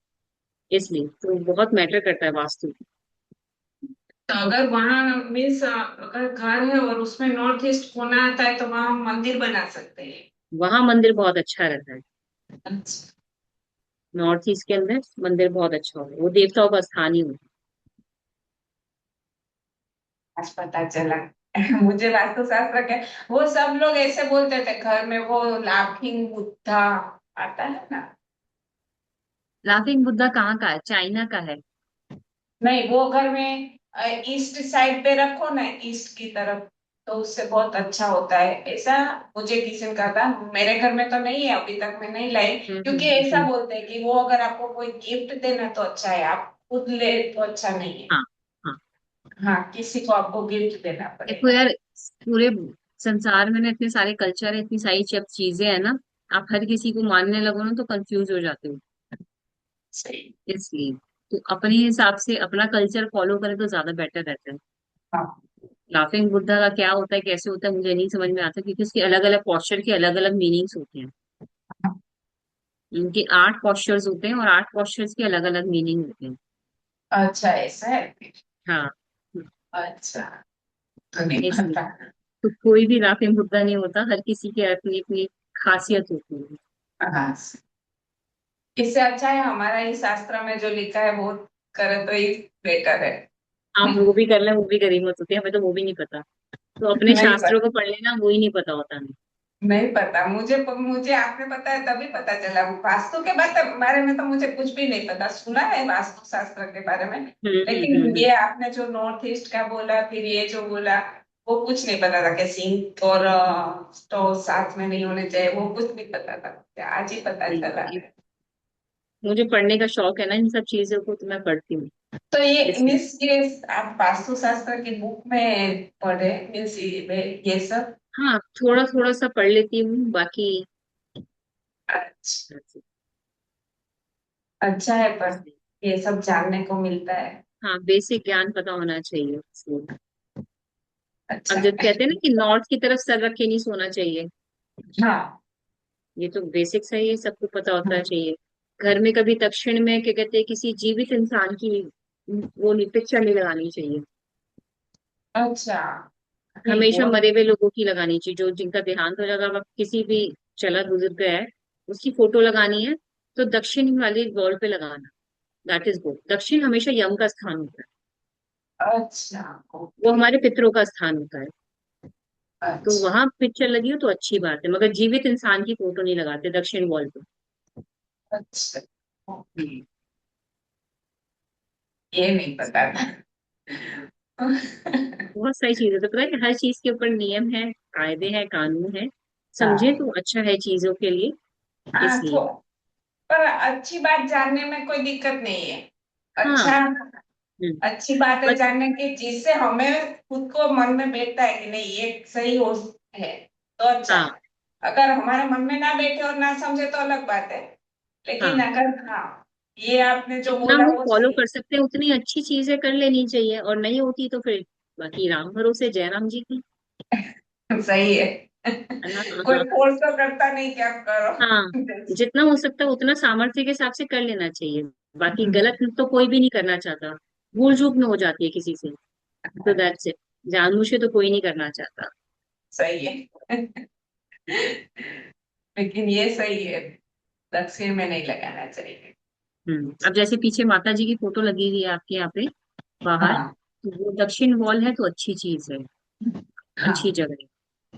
B: इसलिए तो बहुत मैटर करता है वास्तु।
A: तो अगर वहां मीन्स अगर घर है और उसमें नॉर्थ ईस्ट कोना आता है तो वहां हम मंदिर बना सकते हैं।
B: वहां मंदिर बहुत अच्छा रहता है।
A: अच्छा।
B: नॉर्थ ईस्ट के अंदर मंदिर बहुत अच्छा होगा, वो देवताओं का स्थान ही होगा।
A: आज पता चला। मुझे वास्तुशास्त्र के वो सब लोग ऐसे बोलते थे, घर में वो लाफिंग बुद्धा आता है ना।
B: लाफिंग बुद्धा कहाँ का है? चाइना का है।
A: नहीं, वो घर में ईस्ट साइड पे रखो ना, ईस्ट की तरफ, तो उससे बहुत अच्छा होता है ऐसा। मुझे किसी ने कहा था, मेरे घर में तो नहीं है, अभी तक मैं नहीं लाई, क्योंकि ऐसा
B: हम्म।
A: बोलते हैं कि वो अगर आपको कोई गिफ्ट देना तो अच्छा है, आप खुद ले तो अच्छा नहीं है।
B: हाँ हाँ।
A: हाँ, किसी को आपको गिफ्ट देना
B: देखो
A: पड़ेगा।
B: यार, पूरे संसार में ना इतने सारे कल्चर है, इतनी सारी सब चीजें है ना, आप हर किसी को मानने लगो ना तो कंफ्यूज हो जाते हो।
A: सही।
B: इसलिए तो अपने हिसाब से अपना कल्चर फॉलो करें तो ज्यादा बेटर रहता है।
A: हाँ।
B: लाफिंग बुद्धा का क्या होता है, कैसे होता है, मुझे नहीं समझ में आता, क्योंकि उसके अलग अलग पॉस्चर के अलग अलग मीनिंग्स होते हैं। उनके 8 पॉस्चर्स होते हैं, और 8 पॉस्चर्स के अलग अलग मीनिंग होते हैं।
A: अच्छा, ऐसा है।
B: हाँ।
A: अच्छा, तो नहीं
B: इसलिए
A: पता।
B: तो कोई भी राफे मुद्दा नहीं होता, हर किसी की अपनी अपनी खासियत होती है।
A: हाँ, इससे अच्छा है हमारा ही शास्त्र में जो लिखा है वो करे तो ही बेटर है।
B: आप वो भी कर लें, वो भी गरीमत होती है, हमें तो वो भी नहीं पता। तो अपने
A: नहीं
B: शास्त्रों को पढ़ लेना, वो ही नहीं पता होता हमें।
A: नहीं पता मुझे, मुझे आपने बताया तभी पता चला। वास्तु के बारे में तो मुझे कुछ भी नहीं पता, सुना है वास्तु शास्त्र के बारे में, लेकिन
B: हम्म।
A: ये आपने जो नॉर्थ ईस्ट का बोला, फिर ये जो बोला, वो कुछ नहीं पता था कि सिंक और स्टोव साथ में नहीं होने चाहिए, वो कुछ नहीं पता था, आज ही पता चला।
B: नहीं, मुझे पढ़ने का शौक है ना इन सब चीजों को, तो मैं पढ़ती हूँ
A: तो ये
B: इसलिए।
A: मीन्स ये आप वास्तु शास्त्र की बुक में पढ़े, मीन्स ये सब।
B: हाँ, थोड़ा थोड़ा सा पढ़ लेती हूँ, बाकी
A: अच्छा, अच्छा है, पर
B: इसलिए।
A: ये सब जानने को मिलता है।
B: हाँ, बेसिक ज्ञान पता होना चाहिए इसलिए। अब
A: अच्छा
B: जब
A: है।
B: कहते हैं ना कि नॉर्थ की तरफ सर रख के नहीं सोना चाहिए,
A: हाँ।
B: ये तो बेसिक है, ये सबको पता होता चाहिए। घर में कभी दक्षिण में क्या कहते हैं, किसी जीवित इंसान की वो नहीं, पिक्चर नहीं लगानी चाहिए।
A: अच्छा, नहीं
B: हमेशा
A: वो
B: मरे हुए लोगों की लगानी चाहिए, जो जिनका देहांत हो जाएगा, अब किसी भी चला बुजुर्ग है, उसकी फोटो लगानी है तो दक्षिण वाली वॉल पे लगाना। That is good. दक्षिण हमेशा यम का स्थान होता है,
A: अच्छा,
B: वो
A: ओके।
B: हमारे पितरों का स्थान होता है। तो
A: अच्छा,
B: वहां पिक्चर लगी हो तो अच्छी बात है, मगर जीवित इंसान की फोटो नहीं लगाते दक्षिण वॉल पे।
A: अच्छा, ओके,
B: हम्म।
A: ये नहीं पता था।
B: बहुत सारी चीजें, तो पता है कि हर चीज के ऊपर नियम है, कायदे हैं, कानून है, समझे
A: हाँ
B: तो अच्छा है चीजों के लिए।
A: हाँ,
B: इसलिए।
A: तो पर अच्छी बात जानने में कोई दिक्कत नहीं है।
B: हाँ।
A: अच्छा,
B: हम्म।
A: अच्छी बात है
B: बट
A: जानने की, जिससे हमें खुद को मन में बैठता है कि नहीं ये सही हो है, तो अच्छा
B: हाँ।
A: है। अगर हमारे मन में ना बैठे और ना समझे तो अलग बात है, लेकिन
B: हाँ,
A: अगर हाँ, ये आपने जो
B: जितना
A: बोला
B: वो
A: वो
B: फॉलो
A: सही
B: कर सकते हैं उतनी अच्छी चीजें कर लेनी चाहिए, और नहीं होती तो फिर बाकी राम भरोसे, जय राम जी की।
A: है। सही है।
B: है ना?
A: कोई
B: हाँ।
A: फोर्स तो करता नहीं कि आप
B: हाँ,
A: करो।
B: जितना हो सकता है उतना सामर्थ्य के हिसाब से कर लेना चाहिए। बाकी गलत तो कोई भी नहीं करना चाहता, भूल चूक में हो जाती है किसी से, तो दैट्स इट। जानबूझ के तो कोई नहीं करना चाहता।
A: सही है। लेकिन ये सही है, दक्षिण में नहीं लगाना चाहिए।
B: अब जैसे पीछे माता जी की फोटो लगी हुई है आपके यहाँ पे बाहर,
A: हाँ
B: तो वो दक्षिण वॉल है तो अच्छी चीज है, अच्छी
A: हाँ
B: जगह है।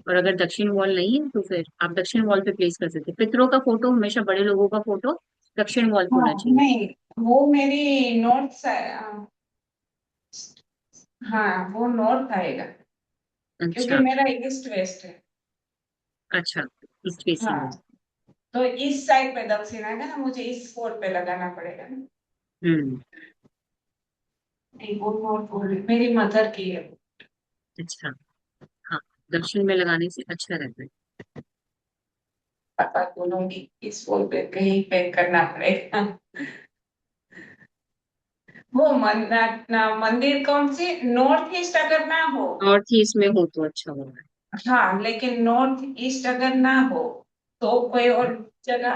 B: और अगर दक्षिण वॉल नहीं है तो फिर आप दक्षिण वॉल पे प्लेस कर सकते हैं पितरों का फोटो, हमेशा बड़े लोगों का फोटो दक्षिण वॉल पे
A: हाँ,
B: होना चाहिए।
A: नहीं वो मेरी नॉर्थ साइड, हाँ वो नॉर्थ आएगा, क्योंकि
B: अच्छा।
A: मेरा ईस्ट वेस्ट है।
B: अच्छा, ईस्ट फेसिंग
A: हाँ,
B: है।
A: तो इस साइड पे दक्षिण आएगा ना, मुझे इस स्पोर्ट पे लगाना पड़ेगा ना।
B: हम्म।
A: नहीं वो नॉर्थ बोल मेरी मदर की है।
B: अच्छा। हाँ, दक्षिण में लगाने से अच्छा रहता है।
A: पापा बोलूंगी इस पोल पे कहीं पे करना पड़ेगा। वो मंदिर कौन सी, नॉर्थ ईस्ट अगर ना हो।
B: नॉर्थ ईस्ट में हो तो अच्छा होगा।
A: हाँ, लेकिन नॉर्थ ईस्ट अगर ना हो तो कोई और जगह,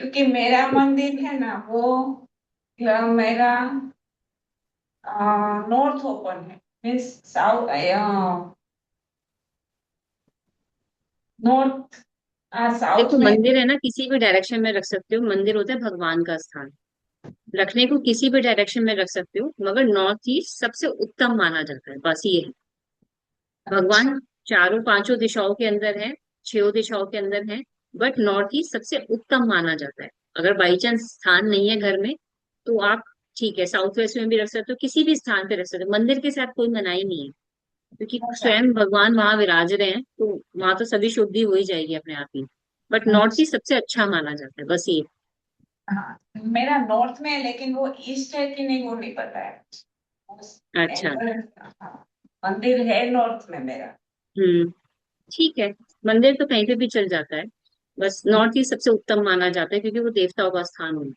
A: क्योंकि मेरा मंदिर है ना वो, मेरा नॉर्थ ओपन है, मीन्स साउथ, नॉर्थ, साउथ
B: देखो,
A: में।
B: मंदिर है ना, किसी भी डायरेक्शन में रख सकते हो, मंदिर होता है भगवान का स्थान। रखने को किसी भी डायरेक्शन में रख सकते हो, मगर नॉर्थ ईस्ट सबसे उत्तम माना जाता है, बस ये है।
A: अच्छा,
B: भगवान चारों पांचों दिशाओं के अंदर है, छह दिशाओं के अंदर है, बट नॉर्थ ईस्ट सबसे उत्तम माना जाता है। अगर बाई चांस स्थान नहीं है घर में, तो आप ठीक है साउथ वेस्ट में भी रख सकते हो, किसी भी स्थान पे रख सकते हो, मंदिर के साथ कोई मनाही नहीं है, क्योंकि
A: अच्छा,
B: स्वयं भगवान वहां विराज रहे हैं, तो वहां तो सभी शुद्धि हो ही जाएगी अपने आप ही। बट नॉर्थ
A: अच्छा।
B: ईस्ट सबसे अच्छा माना जाता है, बस ये।
A: हाँ, मेरा नॉर्थ में है, लेकिन वो ईस्ट है कि नहीं वो नहीं पता है। उस
B: अच्छा।
A: टेम्पल, हाँ, मंदिर है नॉर्थ में मेरा।
B: हम्म। ठीक है, मंदिर तो कहीं पे भी चल जाता है, बस नॉर्थ ईस्ट सबसे उत्तम माना जाता है, क्योंकि वो देवताओं का स्थान है।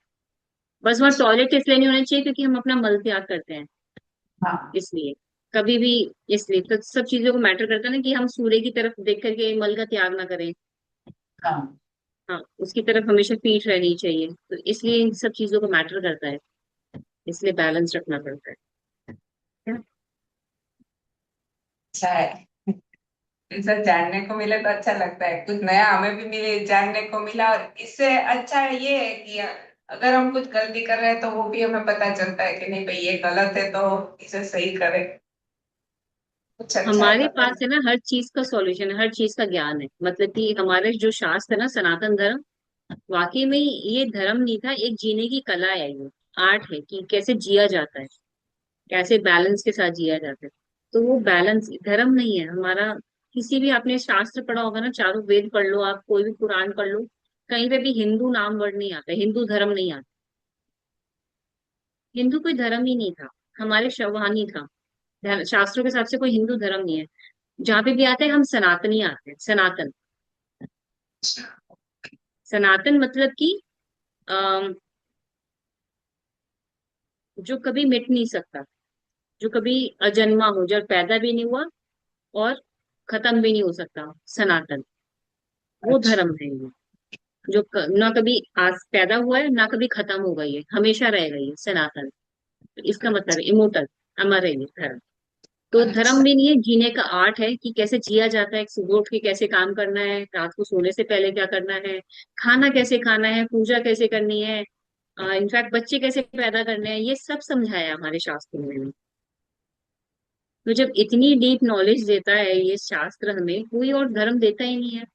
B: बस वहाँ टॉयलेट इसलिए नहीं होना चाहिए क्योंकि हम अपना मल त्याग करते हैं,
A: हाँ
B: इसलिए कभी भी। इसलिए तो सब चीजों को मैटर करता है ना, कि हम सूर्य की तरफ देख करके मल का त्याग ना करें।
A: हाँ,
B: हाँ, उसकी तरफ हमेशा पीठ रहनी चाहिए, तो इसलिए इन सब चीजों को मैटर करता है, इसलिए बैलेंस रखना पड़ता है।
A: अच्छा है। ऐसा जानने को मिले तो अच्छा लगता है, कुछ नया हमें भी मिले, जानने को मिला। और इससे अच्छा ये है कि अगर हम कुछ गलती कर रहे हैं तो वो भी हमें पता चलता है कि नहीं भाई ये गलत है, तो इसे सही करें। कुछ अच्छा है
B: हमारे
A: पता
B: पास
A: नहीं।
B: है ना हर चीज का सॉल्यूशन है, हर चीज का ज्ञान है। मतलब कि हमारे जो शास्त्र है ना, सनातन धर्म, वाकई में ये धर्म नहीं था, एक जीने की कला है, ये आर्ट है कि कैसे जिया जाता है, कैसे बैलेंस के साथ जिया जाता है। तो वो बैलेंस धर्म नहीं है हमारा। किसी भी आपने शास्त्र पढ़ा होगा ना, चारों वेद पढ़ लो, आप कोई भी पुराण पढ़ लो, कहीं पे भी हिंदू नाम वर्ड नहीं आता, हिंदू धर्म नहीं आता। हिंदू कोई धर्म ही नहीं था, हमारे शवहानी था। शास्त्रों के हिसाब से कोई हिंदू धर्म नहीं है। जहाँ पे भी आते हैं हम सनातनी आते हैं, सनातन। सनातन मतलब कि अम, जो कभी मिट नहीं सकता, जो कभी अजन्मा हो, जब पैदा भी नहीं हुआ और खत्म भी नहीं हो सकता, सनातन वो
A: अच्छा।
B: धर्म है ये। जो ना कभी आज पैदा हुआ है ना कभी खत्म होगा, ये हमेशा रहेगा, ये सनातन। तो इसका मतलब है इमोटल, अमर है ये धर्म। तो धर्म
A: अच्छा।
B: भी नहीं है, जीने का आर्ट है कि कैसे जिया जाता है, सुबह उठ के कैसे काम करना है, रात को सोने से पहले क्या करना है, खाना कैसे खाना है, पूजा कैसे करनी है, इनफैक्ट बच्चे कैसे पैदा करने हैं, ये सब समझाया है हमारे शास्त्रों में। तो जब इतनी डीप नॉलेज देता है ये शास्त्र, हमें कोई और धर्म देता ही नहीं है।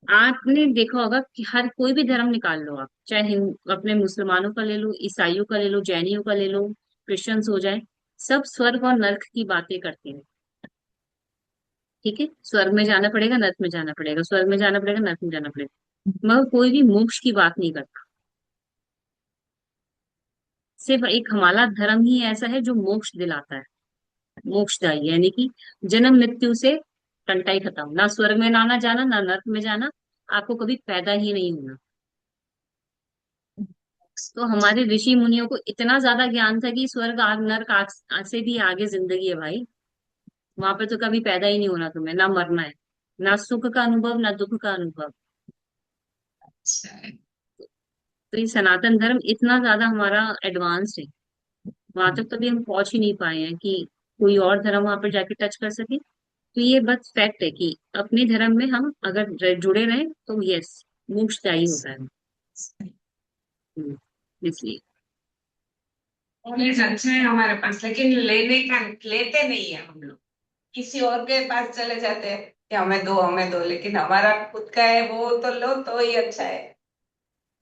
B: आपने देखा होगा कि हर कोई भी धर्म निकाल लो आप, चाहे अपने मुसलमानों का ले लो, ईसाइयों का ले लो, जैनियों का ले लो, क्रिश्चियंस हो जाए, सब स्वर्ग और नर्क की बातें करते हैं। ठीक है, स्वर्ग में जाना पड़ेगा, नर्क में जाना पड़ेगा, स्वर्ग में जाना पड़ेगा, नर्क में जाना पड़ेगा, मगर कोई भी मोक्ष की बात नहीं करता। सिर्फ एक हमारा धर्म ही ऐसा है जो मोक्ष दिलाता है, मोक्षदायी, यानी कि जन्म मृत्यु से कंटाई खत्म, ना स्वर्ग में ना जाना ना नर्क में जाना, आपको कभी पैदा ही नहीं होना। तो हमारे ऋषि मुनियों को इतना ज्यादा ज्ञान था कि स्वर्ग आग नर्क आग आग से भी आगे जिंदगी है भाई। वहां पे तो कभी पैदा ही नहीं होना, तुम्हें ना मरना है, ना सुख का अनुभव ना दुख का अनुभव।
A: अच्छा है।
B: तो ये सनातन धर्म इतना ज्यादा हमारा एडवांस है, वहां तक कभी हम पहुंच ही नहीं पाए हैं कि कोई और धर्म वहां पर जाके टच कर सके। तो ये बस फैक्ट है कि अपने धर्म में हम अगर जुड़े रहें तो यस, मोक्षदायी होता है। हम्म, इसलिए।
A: नॉलेज अच्छा है हमारे पास, लेकिन लेने का लेते नहीं है हम लोग। किसी और के पास चले जाते हैं कि हमें दो हमें दो, लेकिन हमारा खुद का है वो तो लो तो ही अच्छा है।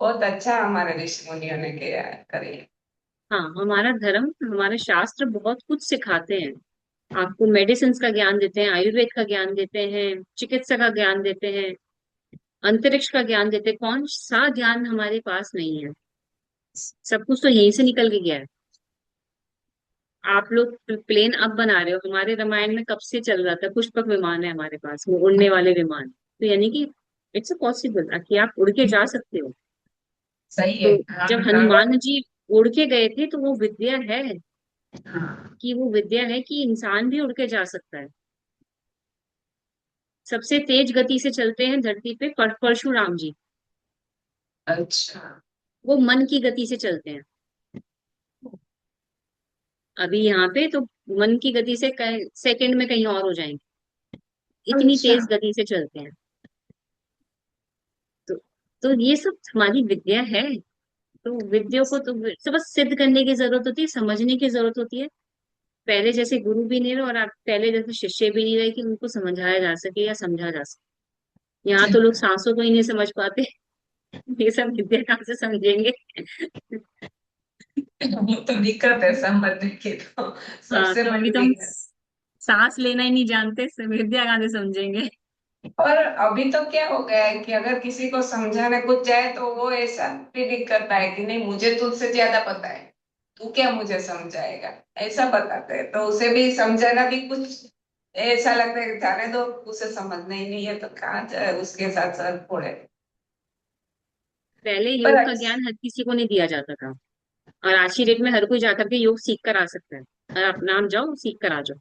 A: बहुत अच्छा हमारे ऋषि मुनियों ने किया करे।
B: हाँ, हमारा धर्म, हमारे शास्त्र बहुत कुछ सिखाते हैं। आपको मेडिसिन का ज्ञान देते हैं, आयुर्वेद का ज्ञान देते हैं, चिकित्सा का ज्ञान देते हैं, अंतरिक्ष का ज्ञान देते हैं। कौन सा ज्ञान हमारे पास नहीं है? सब कुछ तो यहीं से निकल के गया है। आप लोग प्लेन अब बना रहे हो, हमारे रामायण में कब से चल रहा था, पुष्पक विमान है हमारे पास, वो उड़ने वाले विमान। तो यानी कि इट्स अ पॉसिबल कि आप उड़ के जा सकते हो।
A: सही है।
B: तो जब
A: हाँ
B: हनुमान जी उड़ के गए थे तो वो विद्या है,
A: हाँ।
B: कि वो विद्या है कि इंसान भी उड़ के जा सकता है। सबसे तेज गति से चलते हैं धरती पे परशुराम जी,
A: अच्छा।
B: वो मन की गति से चलते हैं। अभी यहाँ पे तो मन की गति से सेकंड में कहीं और हो जाएंगे, इतनी
A: अच्छा।
B: तेज गति से चलते हैं। तो तो ये सब हमारी विद्या है। तो विद्या को तो सब बस सिद्ध करने की जरूरत होती है, समझने की जरूरत होती है। पहले जैसे गुरु भी नहीं रहे और आप पहले जैसे शिष्य भी नहीं रहे कि उनको समझाया जा सके या समझा जा सके। यहाँ तो लोग सांसों को ही नहीं समझ पाते। ये सब विद्या कहाँ से समझेंगे?
A: वो तो दिक्कत है समझने की तो,
B: हाँ,
A: सबसे
B: तो अभी
A: बड़ी
B: तो हम
A: दिक्कत।
B: सांस लेना ही नहीं जानते, विद्या कहाँ से समझेंगे?
A: और अभी तो क्या हो गया है कि अगर किसी को समझाने कुछ जाए तो वो ऐसा प्रिडिक्ट करता है कि नहीं मुझे तुझसे ज्यादा पता है, तू क्या मुझे समझाएगा, ऐसा बताते हैं। तो उसे भी समझाना भी कुछ ऐसा लगता है कि जाने दो, उसे समझना ही नहीं है तो कहाँ जाए उसके साथ साथ फोड़े।
B: पहले
A: पर
B: योग का ज्ञान हर किसी को नहीं दिया जाता था, और आज की डेट में हर कोई जाकर के योग सीख कर आ सकता है। और आप नाम जाओ सीख कर आ जाओ,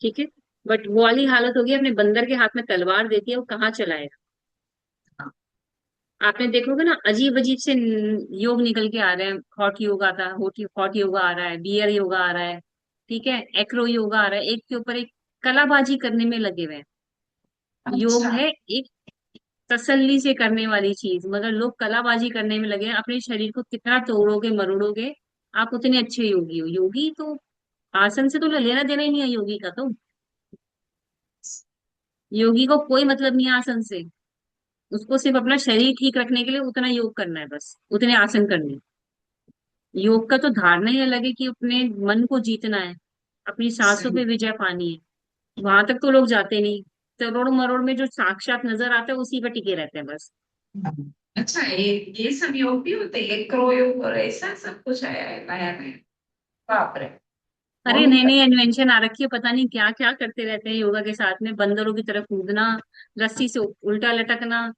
B: ठीक है। बट वो वाली हालत होगी, अपने बंदर के हाथ में तलवार देती है, वो कहाँ चलाएगा? आपने देखोगे ना, अजीब अजीब से योग निकल के आ रहे हैं। हॉट योगा आता है, हॉट योगा आ रहा है, बियर योगा आ रहा है, ठीक है, एक्रो योगा आ रहा है, एक के ऊपर एक कलाबाजी करने में लगे हुए हैं। योग
A: अच्छा।
B: है एक तसल्ली से करने वाली चीज, मगर लोग कलाबाजी करने में लगे हैं। अपने शरीर को कितना तोड़ोगे मरोड़ोगे, आप उतने अच्छे योगी हो। योगी तो आसन से तो लेना देना ही नहीं है योगी का तो। योगी को कोई मतलब नहीं है आसन से। उसको सिर्फ अपना शरीर ठीक रखने के लिए उतना योग करना है, बस उतने आसन करने हैं। योग का तो धारणा ही अलग है कि अपने मन को जीतना है, अपनी सांसों
A: सही।
B: पे विजय पानी है। वहां तक तो लोग जाते नहीं। करोड़ मरोड़ में जो साक्षात नजर आता है उसी पर टिके रहते हैं बस।
A: अच्छा, ये सब योग भी होते हैं, क्रो योग और ऐसा सब कुछ आया है नया नया? बाप रे। वो
B: अरे
A: नहीं
B: नई नई
A: पता।
B: इन्वेंशन आ रखी है, पता नहीं क्या क्या करते रहते हैं योगा के साथ में। बंदरों की तरफ कूदना, रस्सी से उल्टा लटकना,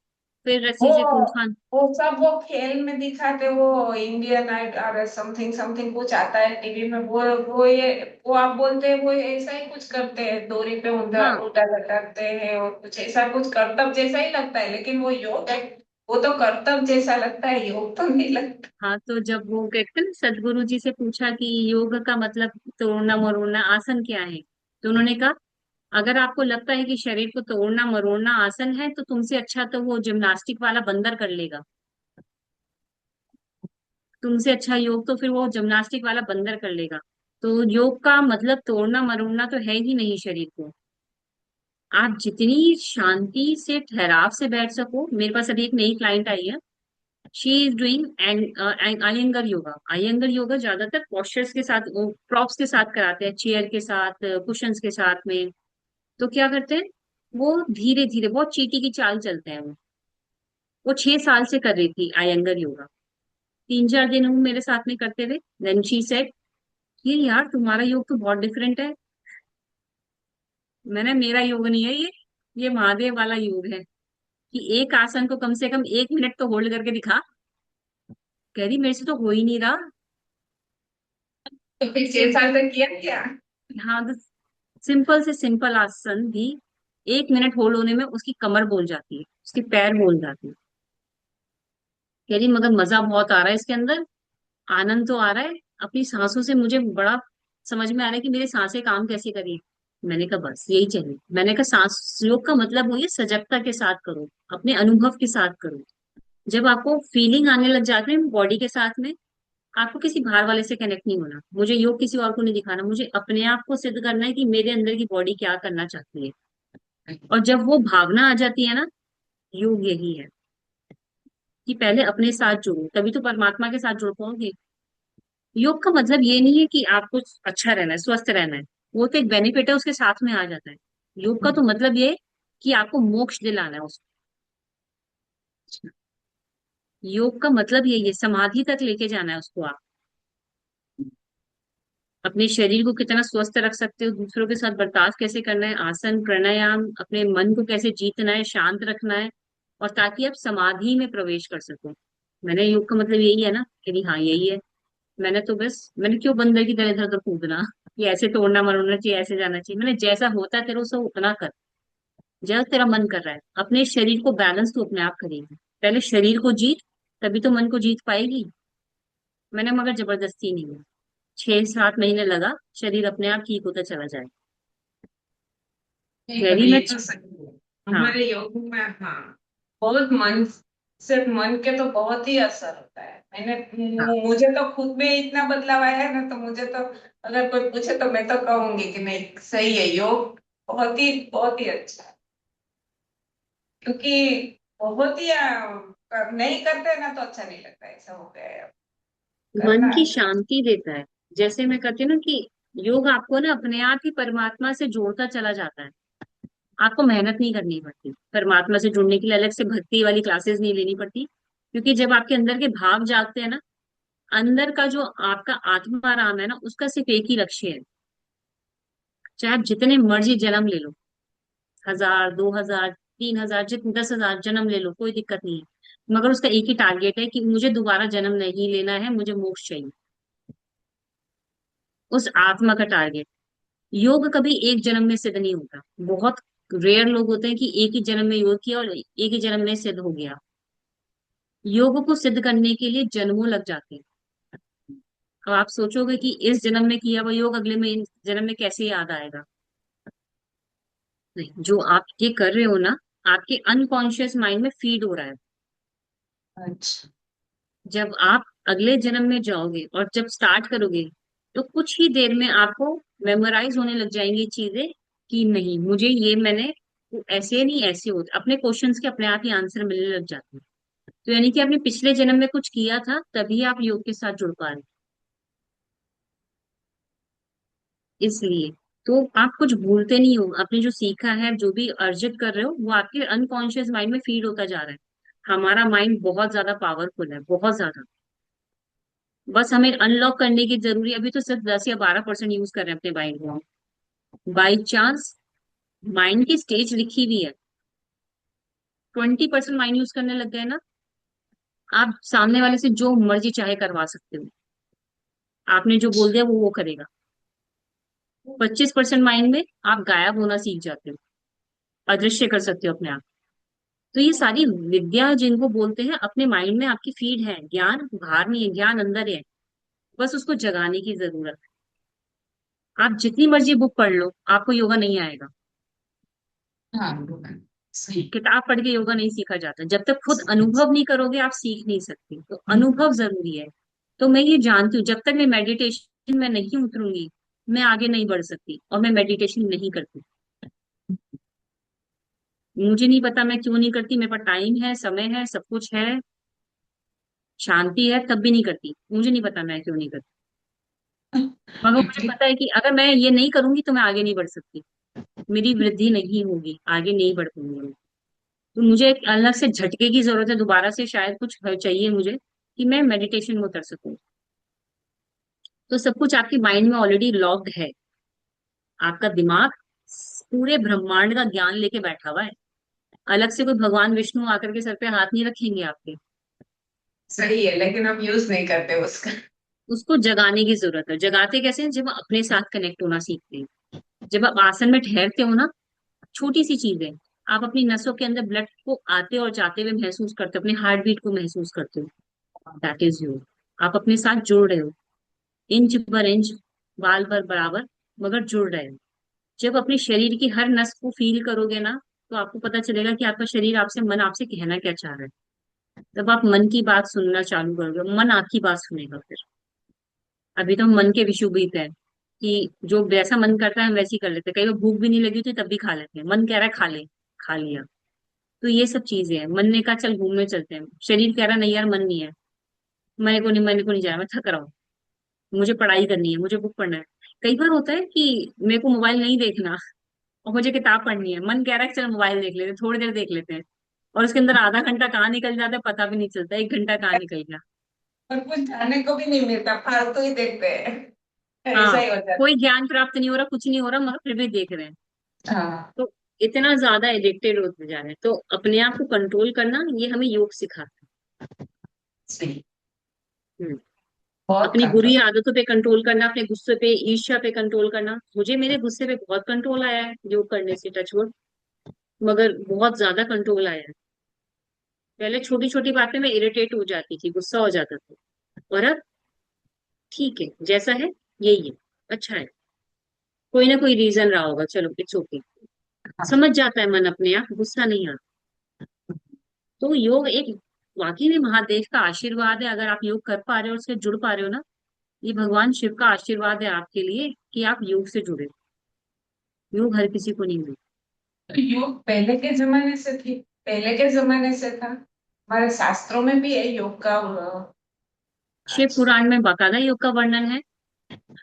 B: फिर
A: वो
B: रस्सी से कूदफान।
A: वो सब वो खेल में दिखाते, वो इंडियन आइडल समथिंग समथिंग कुछ आता है टीवी में, वो ये वो आप बोलते हैं वो ऐसा ही कुछ करते हैं, डोरी पे उल्टा
B: हाँ
A: उल्टा लटकते हैं और कुछ ऐसा कुछ करतब जैसा ही लगता है, लेकिन वो योग है। वो तो करतब जैसा लगता है, योग तो नहीं लगता।
B: हाँ, तो जब वो कहते हैं ना, सदगुरु जी से पूछा कि योग का मतलब तोड़ना मरोड़ना आसन क्या है, तो उन्होंने कहा अगर आपको लगता है कि शरीर को तोड़ना मरोड़ना आसन है, तो तुमसे अच्छा तो वो जिम्नास्टिक वाला बंदर कर लेगा। तुमसे अच्छा योग तो फिर वो जिम्नास्टिक वाला बंदर कर लेगा। तो योग का मतलब तोड़ना मरोड़ना तो है ही नहीं शरीर को। आप जितनी शांति से ठहराव से बैठ सको। मेरे पास अभी एक नई क्लाइंट आई है, she is doing Iyengar yoga. Iyengar yoga ज्यादातर पोस्चर्स के साथ, प्रॉप्स के साथ कराते हैं, चेयर के साथ, कुशंस के साथ में। तो क्या करते हैं, वो धीरे धीरे बहुत चींटी की चाल चलते हैं। वो 6 साल से कर रही थी अयंगर योगा। 3 4 दिन वो मेरे साथ में करते हुए, देन शी सेड ये यार तुम्हारा योग तो बहुत डिफरेंट है। मैंने, मेरा योग नहीं है ये महादेव वाला योग है। कि एक आसन को कम से कम 1 मिनट तो होल्ड करके दिखा। कह रही मेरे से तो हो ही नहीं रहा।
A: तो फिर 6 साल तक किया क्या?
B: हाँ, तो सिंपल से सिंपल आसन भी 1 मिनट होल्ड होने में उसकी कमर बोल जाती है, उसके पैर बोल जाते हैं। कह रही मगर मजा बहुत आ रहा है इसके अंदर, आनंद तो आ रहा है। अपनी सांसों से मुझे बड़ा समझ में आ रहा है कि मेरी सांसें काम कैसे करी। मैंने कहा बस यही चाहिए। मैंने कहा सांस योग का मतलब वही है, सजगता के साथ करो, अपने अनुभव के साथ करो। जब आपको फीलिंग आने लग जाती है बॉडी के साथ में, आपको किसी बाहर वाले से कनेक्ट नहीं होना। मुझे योग किसी और को नहीं दिखाना, मुझे अपने आप को सिद्ध करना है कि मेरे अंदर की बॉडी क्या करना चाहती है। और जब वो भावना आ जाती है ना, योग यही है कि पहले अपने साथ जुड़ो, तभी तो परमात्मा के साथ जुड़ पाओगे। योग का मतलब ये नहीं है कि आपको अच्छा रहना है, स्वस्थ रहना है। वो तो एक बेनिफिट है, उसके साथ में आ जाता है। योग का तो मतलब ये है कि आपको मोक्ष दिलाना है उसको। योग का मतलब यही है, समाधि तक लेके जाना है उसको आप। अपने शरीर को कितना स्वस्थ रख सकते हो, दूसरों के साथ बर्ताव कैसे करना है, आसन प्राणायाम, अपने मन को कैसे जीतना है, शांत रखना है, और ताकि आप समाधि में प्रवेश कर सको। मैंने योग का मतलब यही है ना कि नहीं, हाँ यही है। मैंने क्यों बंदर की तरह इधर उधर कूदना, कि ऐसे तोड़ना मरोड़ना चाहिए, ऐसे जाना चाहिए। मैंने जैसा होता है तेरे को उतना कर, जैसा तेरा मन कर रहा है। अपने शरीर को बैलेंस तू अपने आप करेगी। पहले शरीर को जीत, तभी तो मन को जीत पाएगी। मैंने मगर जबरदस्ती नहीं है। 6 7 महीने लगा, शरीर अपने आप ठीक होता चला जाए।
A: नहीं, पर
B: कह रही
A: ये
B: मैं
A: तो सही है।
B: हाँ
A: हमारे योग में, हाँ, बहुत मन, सिर्फ मन के तो बहुत ही असर होता है।
B: हाँ
A: मुझे तो खुद में इतना बदलाव आया है ना, तो मुझे तो अगर कोई पूछे तो मैं तो कहूंगी कि नहीं, सही है योग, बहुत ही अच्छा है। क्योंकि बहुत ही नहीं करते ना तो अच्छा नहीं लगता, ऐसा हो गया है अब।
B: मन
A: करना
B: की
A: है।
B: शांति देता है। जैसे मैं कहती हूँ ना कि योग आपको ना अपने आप ही परमात्मा से जोड़ता चला जाता है। आपको मेहनत नहीं करनी पड़ती परमात्मा से जुड़ने के लिए, अलग से भक्ति वाली क्लासेस नहीं लेनी पड़ती। क्योंकि जब आपके अंदर के भाव जागते हैं ना, अंदर का जो आपका आत्मा राम है ना, उसका सिर्फ एक ही लक्ष्य है। चाहे आप जितने मर्जी जन्म ले लो, 1000 2000 3000 जितने 10,000 जन्म ले लो, कोई दिक्कत नहीं है। मगर उसका एक ही टारगेट है कि मुझे दोबारा जन्म नहीं लेना है, मुझे मोक्ष चाहिए। उस आत्मा का टारगेट। योग कभी एक जन्म में सिद्ध नहीं होता। बहुत रेयर लोग होते हैं कि एक ही जन्म में योग किया और एक ही जन्म में सिद्ध हो गया। योग को सिद्ध करने के लिए जन्मों लग जाते हैं। अब आप सोचोगे कि इस जन्म में किया हुआ योग अगले में जन्म में कैसे याद आएगा। नहीं, जो आप ये कर रहे हो ना, आपके अनकॉन्शियस माइंड में फीड हो रहा है।
A: अच्छा।
B: जब आप अगले जन्म में जाओगे और जब स्टार्ट करोगे, तो कुछ ही देर में आपको मेमोराइज होने लग जाएंगी चीजें, कि नहीं मुझे ये मैंने, तो ऐसे नहीं ऐसे होते, अपने क्वेश्चंस के अपने आप ही आंसर मिलने लग जाते हैं। तो यानी कि आपने पिछले जन्म में कुछ किया था, तभी आप योग के साथ जुड़ पा रहे हैं। इसलिए तो आप कुछ भूलते नहीं हो, आपने जो सीखा है, जो भी अर्जित कर रहे हो, वो आपके अनकॉन्शियस माइंड में फीड होता जा रहा है। हमारा माइंड बहुत ज्यादा पावरफुल है, बहुत ज्यादा। बस हमें अनलॉक करने की जरूरी है। अभी तो सिर्फ 10 या 12% यूज कर रहे हैं अपने माइंड को। बाई चांस माइंड की स्टेज लिखी हुई है, 20% माइंड यूज करने लग गए ना, आप सामने वाले से जो मर्जी चाहे करवा सकते हो। आपने जो बोल दिया वो करेगा। 25% माइंड में आप गायब होना सीख जाते हो, अदृश्य कर सकते हो अपने आप। तो ये सारी विद्या जिनको बोलते हैं, अपने माइंड में आपकी फीड है। ज्ञान बाहर नहीं है, ज्ञान अंदर है। बस उसको जगाने की जरूरत है। आप जितनी मर्जी बुक पढ़ लो, आपको योगा नहीं आएगा।
A: हाँ, सही।
B: किताब पढ़ के योगा नहीं सीखा जाता। जब तक खुद अनुभव नहीं करोगे, आप सीख नहीं सकते। तो अनुभव जरूरी है। तो मैं ये जानती हूँ, जब तक मैं मेडिटेशन में नहीं उतरूंगी, मैं आगे नहीं बढ़ सकती, और मैं मेडिटेशन नहीं करती। मुझे नहीं पता मैं क्यों नहीं करती। मेरे पास टाइम है, समय है, सब कुछ है, शांति है, तब भी नहीं करती। मुझे नहीं पता मैं क्यों नहीं करती। मगर मुझे पता है कि अगर मैं ये नहीं करूंगी तो मैं आगे नहीं बढ़ सकती। मेरी वृद्धि नहीं होगी, आगे नहीं बढ़ पाऊंगी। तो मुझे एक अलग से झटके की जरूरत है, दोबारा से शायद कुछ चाहिए मुझे, कि मैं मेडिटेशन में उतर सकूं। तो सब कुछ आपके माइंड में ऑलरेडी लॉक्ड है। आपका दिमाग पूरे ब्रह्मांड का ज्ञान लेके बैठा हुआ है। अलग से कोई भगवान विष्णु आकर के सर पे हाथ नहीं रखेंगे आपके।
A: सही है, लेकिन हम यूज नहीं करते उसका।
B: उसको जगाने की जरूरत है। जगाते कैसे हैं? जब आप अपने साथ कनेक्ट होना सीखते हैं। जब आप आसन में ठहरते हो ना, छोटी सी चीज है, आप अपनी नसों के अंदर ब्लड को आते और जाते हुए महसूस करते हो, अपने हार्ट बीट को महसूस करते हो। That is you. आप अपने साथ जुड़ रहे हो, इंच पर इंच, बाल पर बराबर, मगर जुड़ रहे हो। जब अपने शरीर की हर नस को फील करोगे ना, तो आपको पता चलेगा कि आपका शरीर आपसे, मन आपसे कहना क्या चाह रहा है। तब आप मन की बात सुनना चालू करोगे, मन आपकी बात सुनेगा फिर। अभी तो हम मन के विषुववृत्त है, कि जो जैसा मन करता है हम वैसे ही कर लेते हैं। कई बार भूख भी नहीं लगी होती तब भी खा लेते हैं, मन कह रहा है खा ले, खा लिया। तो ये सब चीजें हैं। मन ने कहा चल घूमने चलते हैं, शरीर कह रहा नहीं यार, मन नहीं है, मेरे को नहीं जा रहा, मैं थक रहा हूँ, मुझे पढ़ाई करनी है, मुझे बुक पढ़ना है। कई बार होता है कि मेरे को मोबाइल नहीं देखना और मुझे किताब पढ़नी है, मन कह रहा है चल मोबाइल देख लेते हैं, थोड़ी देर देख लेते हैं। और उसके अंदर आधा घंटा कहाँ निकल जाता है पता भी नहीं चलता, 1 घंटा कहाँ निकल गया।
A: और कुछ जाने को भी नहीं मिलता, फालतू ही देखते हैं। ऐसा
B: हाँ,
A: ही हो जाता
B: कोई ज्ञान प्राप्त नहीं हो रहा, कुछ नहीं हो रहा, मगर फिर भी देख रहे हैं।
A: है। हाँ।
B: तो इतना ज्यादा एडिक्टेड होते जा रहे हैं। तो अपने आप को कंट्रोल करना, ये हमें योग सिखाता
A: सही।
B: है।
A: बहुत
B: अपनी बुरी
A: कंट्रोल।
B: आदतों पे कंट्रोल करना, अपने गुस्से पे, ईर्ष्या पे कंट्रोल करना। मुझे मेरे गुस्से पे बहुत कंट्रोल आया है योग करने से, टचवुड। मगर बहुत ज्यादा कंट्रोल आया है। पहले छोटी छोटी बातें में इरिटेट हो जाती थी, गुस्सा हो जाता था। और अब ठीक है, जैसा है यही है, अच्छा है। कोई ना कोई रीजन रहा होगा, चलो इट्स ओके।
A: हाँ।
B: समझ जाता है मन अपने आप, गुस्सा नहीं आता। तो योग एक वाकई में महादेव का आशीर्वाद है। अगर आप योग कर पा रहे हो, उससे जुड़ पा रहे हो ना, ये भगवान शिव का आशीर्वाद है आपके लिए, कि आप योग से जुड़े। योग हर किसी को नहीं मिलता।
A: तो योग पहले के जमाने से थी, पहले के जमाने से था। हमारे शास्त्रों में भी है योग का
B: शिव
A: आज।
B: पुराण में बाकायदा योग का वर्णन है।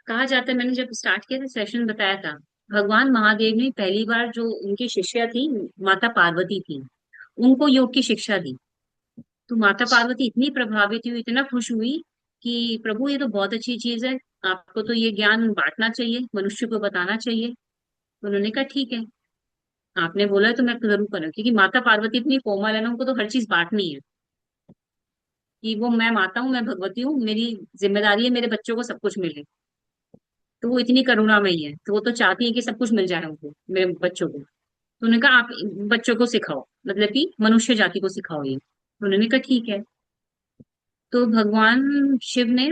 B: कहा जाता है, मैंने जब स्टार्ट किया था सेशन बताया था, भगवान महादेव ने पहली बार जो उनकी शिष्या थी, माता पार्वती थी, उनको योग की शिक्षा दी। तो माता पार्वती इतनी प्रभावित हुई, इतना खुश हुई, कि प्रभु ये तो बहुत अच्छी चीज है, आपको तो ये ज्ञान बांटना चाहिए, मनुष्य को बताना चाहिए। तो उन्होंने कहा ठीक है, आपने बोला है तो मैं जरूर करूँ। क्योंकि माता पार्वती इतनी कोमल है ना, उनको तो हर चीज बांटनी है, कि वो मैं माता हूँ, मैं भगवती हूँ, मेरी जिम्मेदारी है मेरे बच्चों को सब कुछ मिले। तो वो इतनी करुणामयी है, तो वो तो चाहती है कि सब कुछ मिल जाए उनको, मेरे बच्चों को। तो उन्होंने कहा आप बच्चों को सिखाओ, मतलब कि मनुष्य जाति को सिखाओ ये। तो उन्होंने कहा ठीक है। तो भगवान शिव ने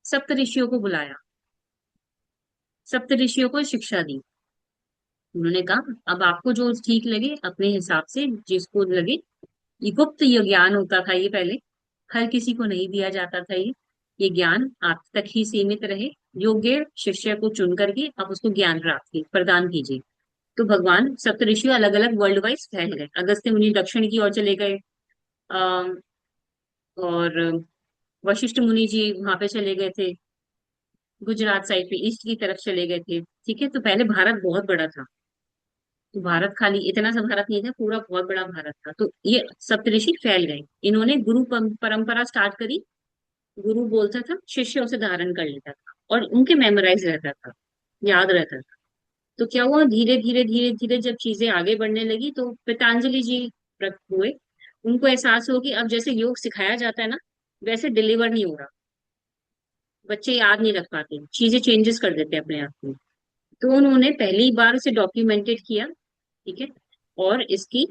B: सप्त ऋषियों को बुलाया, सप्त ऋषियों को शिक्षा दी। उन्होंने कहा अब आपको जो ठीक लगे अपने हिसाब से जिसको लगे। ये गुप्त ये ज्ञान होता था ये पहले, हर किसी को नहीं दिया जाता था ये ज्ञान आप तक ही सीमित रहे। योग्य शिष्य को चुन करके आप उसको ज्ञान प्राप्ति प्रदान कीजिए। तो भगवान सप्तऋषि अलग अलग वर्ल्ड वाइज फैल गए। अगस्त्य मुनि दक्षिण की ओर चले गए, अम, और वशिष्ठ मुनि जी वहां पे चले गए थे, गुजरात साइड पे ईस्ट की तरफ चले गए थे। ठीक है, तो पहले भारत बहुत बड़ा था। तो भारत खाली इतना सा भारत नहीं था, पूरा बहुत बड़ा भारत था। तो ये सप्तऋषि फैल गए, इन्होंने गुरु परंपरा स्टार्ट करी। गुरु बोलता था, शिष्य उसे धारण कर लेता था और उनके मेमोराइज रहता था, याद रहता था। तो क्या हुआ, धीरे धीरे धीरे धीरे जब चीजें आगे बढ़ने लगी तो पतंजलि जी प्रकट हुए। उनको एहसास हो कि अब जैसे योग सिखाया जाता है ना, वैसे डिलीवर नहीं हो रहा। बच्चे याद नहीं रख पाते, चीजें चेंजेस कर देते हैं अपने आप में। तो उन्होंने पहली बार उसे डॉक्यूमेंटेड किया। ठीक है, और इसकी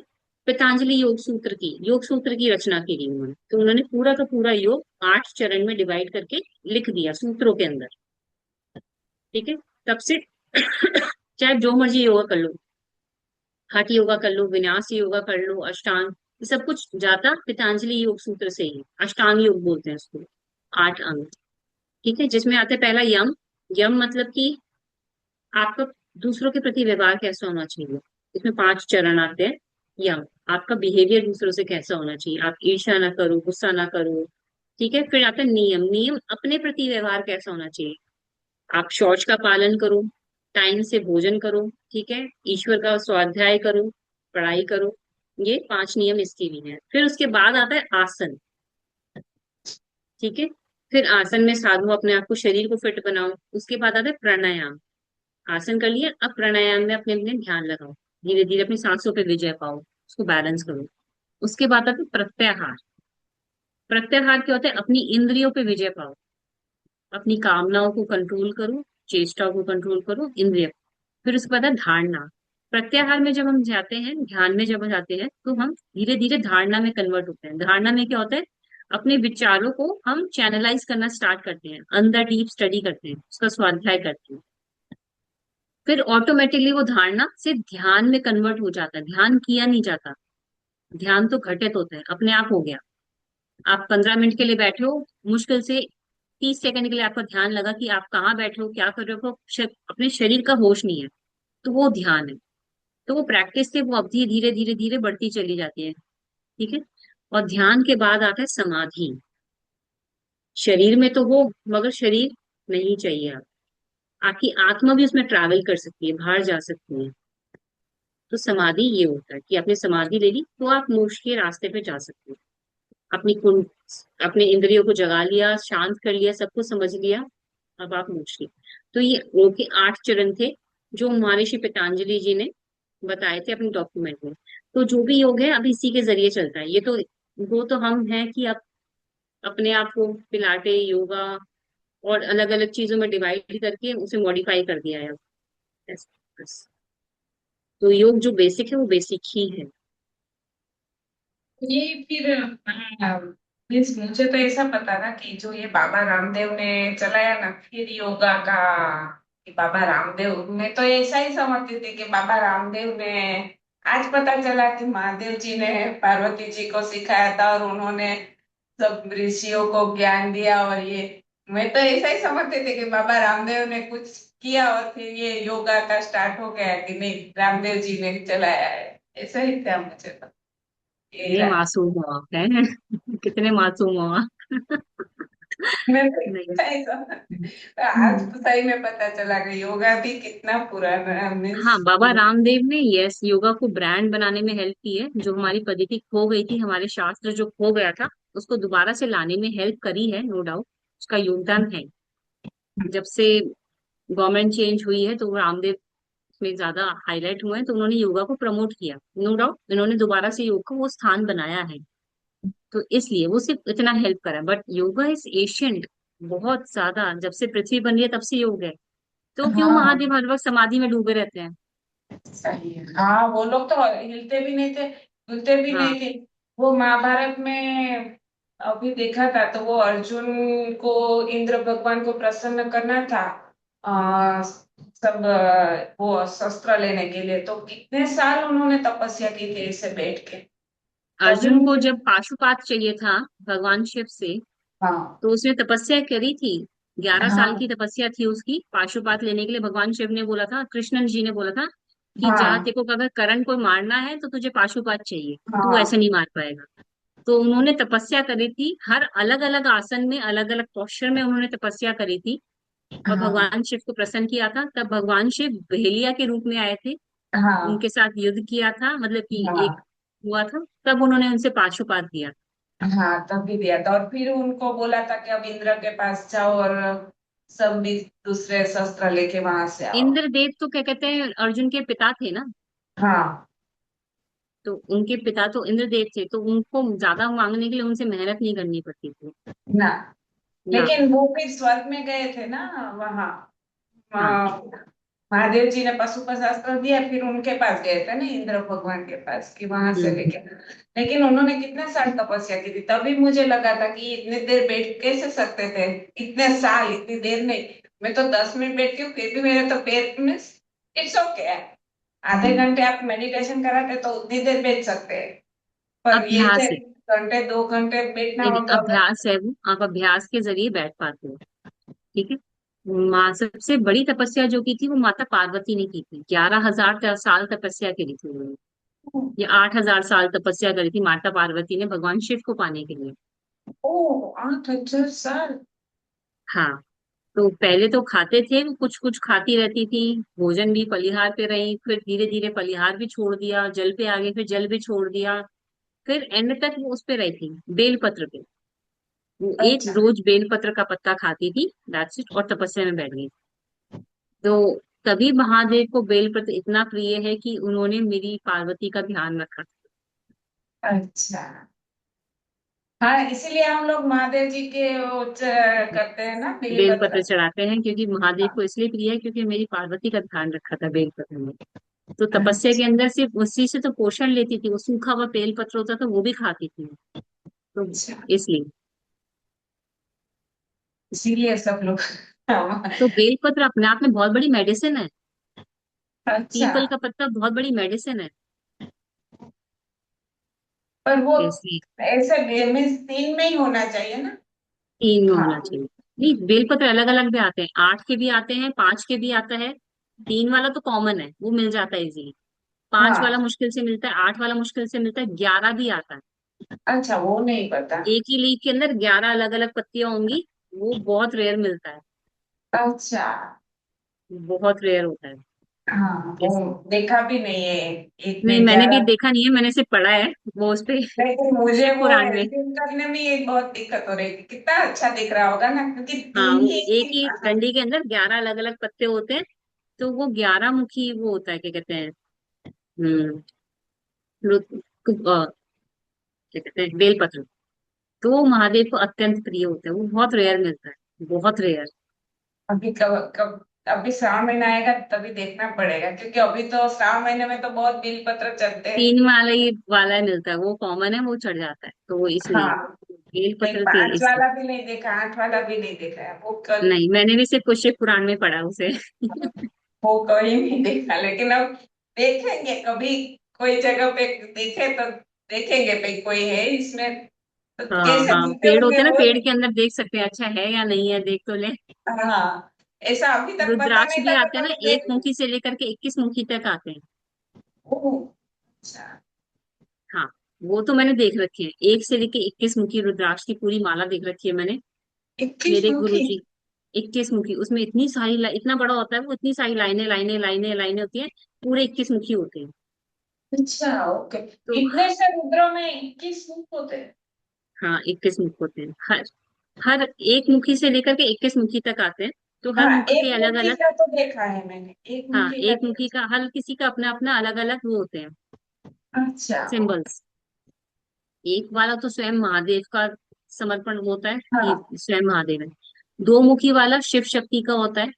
B: पतंजलि योग सूत्र की रचना की थी उन्होंने। तो उन्होंने पूरा का पूरा योग 8 चरण में डिवाइड करके लिख दिया सूत्रों के अंदर। ठीक है, तब से चाहे जो मर्जी योगा कर लो, हठ योगा कर लो, विन्यास योगा कर लो, अष्टांग, ये सब कुछ जाता पतंजलि योग सूत्र से ही। अष्टांग योग बोलते हैं उसको, 8 अंग। ठीक है, जिसमें आता है पहला यम। यम मतलब कि आपका दूसरों के प्रति व्यवहार कैसा होना चाहिए। इसमें 5 चरण आते हैं। यम, आपका बिहेवियर दूसरों से कैसा होना चाहिए, आप ईर्ष्या ना करो, गुस्सा ना करो। ठीक है, फिर आता है नियम। नियम अपने प्रति व्यवहार कैसा होना चाहिए, आप शौच का पालन करो, टाइम से भोजन करो, ठीक है, ईश्वर का स्वाध्याय करो, पढ़ाई करो। ये 5 नियम इसके भी हैं। फिर उसके बाद आता है आसन। ठीक है, फिर आसन में साधो, अपने आप को शरीर को फिट बनाओ। उसके बाद आता है प्राणायाम। आसन कर लिया, अब प्राणायाम में अपने अपने ध्यान लगाओ, धीरे धीरे अपनी सांसों पे विजय पाओ, उसको बैलेंस करो। उसके बाद आता है प्रत्याहार। प्रत्याहार क्या होता है, अपनी इंद्रियों पे विजय पाओ, अपनी कामनाओं को कंट्रोल करो, चेष्टाओं को कंट्रोल करो, इंद्रिय। फिर उसके बाद है धारणा। प्रत्याहार में जब हम जाते हैं, ध्यान में जब हम जाते हैं, तो हम धीरे धीरे धारणा में कन्वर्ट होते हैं। धारणा में क्या होता है, अपने विचारों को हम चैनलाइज करना स्टार्ट करते हैं, अंदर डीप स्टडी करते हैं, उसका स्वाध्याय करते हैं। फिर ऑटोमेटिकली वो धारणा से ध्यान में कन्वर्ट हो जाता है। ध्यान किया नहीं जाता, ध्यान तो घटित होता है, अपने आप हो गया। आप 15 मिनट के लिए बैठे हो, मुश्किल से 30 सेकंड के लिए आपका ध्यान लगा कि आप कहाँ बैठे हो, क्या कर रहे हो, अपने शरीर का होश नहीं है, तो वो ध्यान है। तो वो प्रैक्टिस से वो अवधि धीरे धीरे धीरे बढ़ती चली जाती है। ठीक है, और ध्यान के बाद आता है समाधि। शरीर में तो हो, मगर शरीर नहीं चाहिए आप, आपकी आत्मा भी उसमें ट्रैवल कर सकती है, बाहर जा सकती है। तो समाधि ये होता है कि आपने समाधि ले ली तो आप मोक्ष के रास्ते पे जा सकते हो। अपनी कुंड, अपने इंद्रियों को जगा लिया, शांत कर लिया, सब कुछ समझ लिया, अब आप मोक्ष की। तो ये योग के 8 चरण थे जो महर्षि पतंजलि जी ने बताए थे अपने डॉक्यूमेंट में। तो जो भी योग है अब इसी के जरिए चलता है। ये तो वो तो हम हैं कि अब अपने आप को पिलाटे योगा और अलग अलग चीजों में डिवाइड करके उसे मॉडिफाई कर दिया है अब। बस। तो योग जो बेसिक है वो बेसिक ही है।
A: ये फिर मीन्स मुझे तो ऐसा पता था कि जो ये बाबा रामदेव ने चलाया ना फिर योगा का, कि बाबा रामदेव, मैं तो ऐसा ही समझती थी कि बाबा रामदेव ने, आज पता चला कि महादेव जी ने पार्वती जी को सिखाया था और उन्होंने सब ऋषियों को ज्ञान दिया। और ये मैं तो ऐसा ही समझती थी कि बाबा रामदेव ने कुछ किया और फिर ये योगा का स्टार्ट हो गया, कि नहीं रामदेव जी ने चलाया है। ऐसा ही था मुझे तो, यही
B: कितने
A: रहा।
B: मासूम हो आप हैं कितने मासूम हो आप
A: मैं तो
B: नहीं।
A: सही समझ, तो आज
B: हम्म।
A: तो सही में पता चला कि योगा भी कितना पुराना
B: हाँ,
A: मीन्स।
B: बाबा रामदेव ने यस योगा को ब्रांड बनाने में हेल्प की है। जो हमारी पद्धति खो गई थी, हमारे शास्त्र जो खो गया था, उसको दोबारा से लाने में हेल्प करी है, नो डाउट। उसका योगदान है। जब से गवर्नमेंट चेंज हुई है तो रामदेव में ज्यादा हाईलाइट हुए हैं, तो उन्होंने योगा को प्रमोट किया, नो डाउट। उन्होंने दोबारा से योग को वो स्थान बनाया है। तो इसलिए वो सिर्फ इतना हेल्प करा, बट योगा इज एशियंट। बहुत ज्यादा, जब से पृथ्वी बनी है तब से योग है। तो क्यों
A: हाँ
B: महादेव हर वक्त समाधि में डूबे रहते हैं।
A: सही है, हाँ वो लोग तो हिलते भी नहीं थे, हिलते भी
B: हाँ।
A: नहीं थे। वो महाभारत में अभी देखा था तो वो अर्जुन को इंद्र भगवान को प्रसन्न करना था। सब वो शस्त्र लेने के लिए, तो कितने साल उन्होंने तपस्या की थी ऐसे बैठ के। तभी
B: अर्जुन को
A: मुझे।
B: जब पाशुपात चाहिए था भगवान शिव से,
A: हाँ
B: तो उसने तपस्या करी थी। 11 साल की
A: हाँ
B: तपस्या थी उसकी पाशुपात लेने के लिए। भगवान शिव ने बोला था, कृष्णन जी ने बोला था कि जा,
A: हाँ
B: तेरे को अगर करण को मारना है तो तुझे पाशुपात चाहिए, तू ऐसे
A: हाँ
B: नहीं मार पाएगा। तो उन्होंने तपस्या करी थी, हर अलग अलग आसन में अलग अलग पोस्चर में उन्होंने तपस्या करी थी। और
A: हाँ
B: भगवान शिव को प्रसन्न किया था। तब भगवान शिव बहेलिया के रूप में आए थे,
A: हाँ
B: उनके साथ युद्ध किया था, मतलब कि एक
A: हाँ
B: हुआ था। तब उन्होंने उनसे पाशुपात दिया।
A: हाँ, तभी दिया था। और फिर उनको बोला था कि अब इंद्र के पास जाओ और सब भी दूसरे शस्त्र लेके वहां से आओ।
B: इंद्रदेव तो क्या कहते हैं, अर्जुन के पिता थे ना।
A: हाँ
B: तो उनके पिता तो इंद्रदेव थे, तो उनको ज्यादा मांगने के लिए उनसे मेहनत नहीं करनी पड़ती थी
A: ना,
B: ना।
A: लेकिन वो फिर स्वर्ग में गए थे ना वहां।
B: हाँ,
A: महादेव जी ने पशुपत शास्त्र दिया, फिर उनके पास गए थे ना इंद्र भगवान के पास कि वहां से
B: हम्म।
A: लेके। लेकिन उन्होंने कितने साल तपस्या की थी, तभी मुझे लगा था कि इतनी देर बैठ कैसे सकते थे। इतने साल, इतनी देर नहीं। मैं तो 10 मिनट बैठती हूँ फिर भी मेरे तो पैर में। It's okay. आधे घंटे आप मेडिटेशन कराते तो उतनी देर बैठ सकते हैं। पर ये
B: अभ्यास
A: थे
B: है।
A: घंटे 2 घंटे बैठना
B: नहीं
A: हो
B: नहीं,
A: तो अगर।
B: अभ्यास है वो, आप अभ्यास के जरिए बैठ पाते हो। ठीक है। माँ सबसे बड़ी तपस्या जो की थी वो माता पार्वती ने की थी। 11,000 साल तपस्या करी थी उन्होंने। ये 8,000 साल तपस्या करी थी माता पार्वती ने भगवान शिव को पाने के लिए।
A: ओ, 8,000 साल।
B: हाँ। तो पहले तो खाते थे, वो कुछ कुछ खाती रहती थी। भोजन भी फलिहार पे रही, फिर धीरे धीरे फलिहार भी छोड़ दिया, जल पे आ गई, फिर जल भी छोड़ दिया। फिर एंड तक वो उस पे रही थी, बेलपत्र पे। वो एक
A: अच्छा।
B: रोज बेलपत्र का पत्ता खाती थी, दैट्स इट, और तपस्या में बैठ गई। तो तभी महादेव को बेलपत्र इतना प्रिय है कि उन्होंने मेरी पार्वती का ध्यान रखा।
A: अच्छा। हाँ, इसीलिए हम लोग महादेव जी के वो करते हैं ना
B: बेलपत्र
A: बिलीपत्र।
B: चढ़ाते हैं क्योंकि महादेव को इसलिए प्रिय है क्योंकि मेरी पार्वती का ध्यान रखा था बेलपत्र में। तो तपस्या के अंदर सिर्फ उसी से तो पोषण लेती थी, वो सूखा हुआ बेलपत्र होता था वो भी खाती थी। तो
A: अच्छा,
B: इसलिए।
A: इसीलिए सब लोग। हाँ,
B: तो बेलपत्र अपने आप में बहुत बड़ी मेडिसिन है।
A: अच्छा।
B: पीपल का पत्ता बहुत बड़ी मेडिसिन है।
A: पर वो
B: इसलिए
A: ऐसे मीन्स 3 में ही होना चाहिए ना।
B: 3 में होना
A: हाँ
B: चाहिए। नहीं, बेलपत्र अलग अलग भी आते हैं, 8 के भी आते हैं, 5 के भी आता है। 3 वाला तो कॉमन है, वो मिल जाता है इजीली। 5 वाला
A: हाँ।
B: मुश्किल से मिलता है, 8 वाला मुश्किल से मिलता है, 11 भी आता है।
A: अच्छा, वो नहीं पता।
B: एक ही लीफ के अंदर 11 अलग अलग पत्तियां होंगी। वो बहुत रेयर मिलता है।
A: अच्छा।
B: बहुत रेयर होता है।
A: हाँ, वो
B: इसलिए।
A: देखा भी नहीं है। एक
B: नहीं,
A: में
B: मैंने भी
A: 11।
B: देखा नहीं है, मैंने सिर्फ पढ़ा है वो उस पे
A: लेकिन मुझे
B: शिव
A: वो
B: पुराण में।
A: एडिटिंग करने में ये बहुत दिक्कत हो रही है। कितना अच्छा दिख रहा होगा ना, क्योंकि
B: हाँ,
A: 3
B: वो
A: ही।
B: एक ही डंडी के अंदर 11 अलग अलग पत्ते होते हैं। तो वो 11 मुखी वो होता है, क्या कहते हैं, हम्म क्या कहते हैं, बेलपत्र। तो वो महादेव को अत्यंत प्रिय होता है, वो बहुत रेयर मिलता है, बहुत रेयर।
A: अभी कब कब अभी श्रावण महीना आएगा तभी देखना पड़ेगा, क्योंकि अभी तो श्रावण महीने में तो बहुत बिल पत्र चलते हैं।
B: 3 वाला ही मिलता है, वो कॉमन है, वो चढ़ जाता है, तो वो इसलिए
A: हाँ। नहीं,
B: बेलपत्र के
A: 5
B: इसलिए।
A: वाला भी नहीं देखा, 8 वाला भी नहीं देखा है वो कल।
B: नहीं, मैंने भी सिर्फ कुछ शिव पुराण में पढ़ा उसे
A: वो कहीं नहीं देखा, लेकिन अब देखेंगे कभी। कोई जगह पे देखे तो देखेंगे भाई कोई है इसमें, तो
B: हाँ
A: कैसे
B: हाँ,
A: जीते
B: पेड़
A: होंगे
B: होते हैं ना,
A: वो
B: पेड़
A: नहीं।
B: के अंदर देख सकते हैं, अच्छा है या नहीं है, देख तो ले।
A: हाँ, ऐसा अभी तक पता
B: रुद्राक्ष
A: नहीं
B: भी
A: था तो
B: आते हैं ना,
A: कभी
B: एक
A: देख।
B: मुखी से लेकर के 21 मुखी तक आते हैं।
A: ओह, अच्छा।
B: हाँ, वो तो मैंने देख रखी है, 1 से लेके 21 मुखी रुद्राक्ष की पूरी माला देख रखी है मैंने।
A: 21
B: मेरे
A: मुखी।
B: गुरुजी। 21 मुखी, उसमें इतनी सारी इतना बड़ा होता है वो, इतनी सारी लाइनें लाइनें लाइनें लाइनें होती हैं। पूरे 21 मुखी होते हैं।
A: अच्छा, ओके।
B: तो
A: इतने से रुद्रों में 21 मुख होते हैं।
B: हाँ, 21 मुख होते हैं। हर हर एक मुखी से लेकर के 21 मुखी तक आते हैं। तो हर
A: हाँ,
B: मुख के
A: एक
B: अलग
A: मुखी
B: अलग।
A: का तो देखा है मैंने, एक
B: हाँ,
A: मुखी का
B: एक मुखी
A: देखा।
B: का हर किसी का अपना अपना अलग अलग वो होते हैं,
A: अच्छा।
B: सिंबल्स। एक वाला तो स्वयं महादेव का समर्पण होता है कि
A: हाँ।
B: स्वयं महादेव है। 2 मुखी वाला शिव शक्ति का होता है।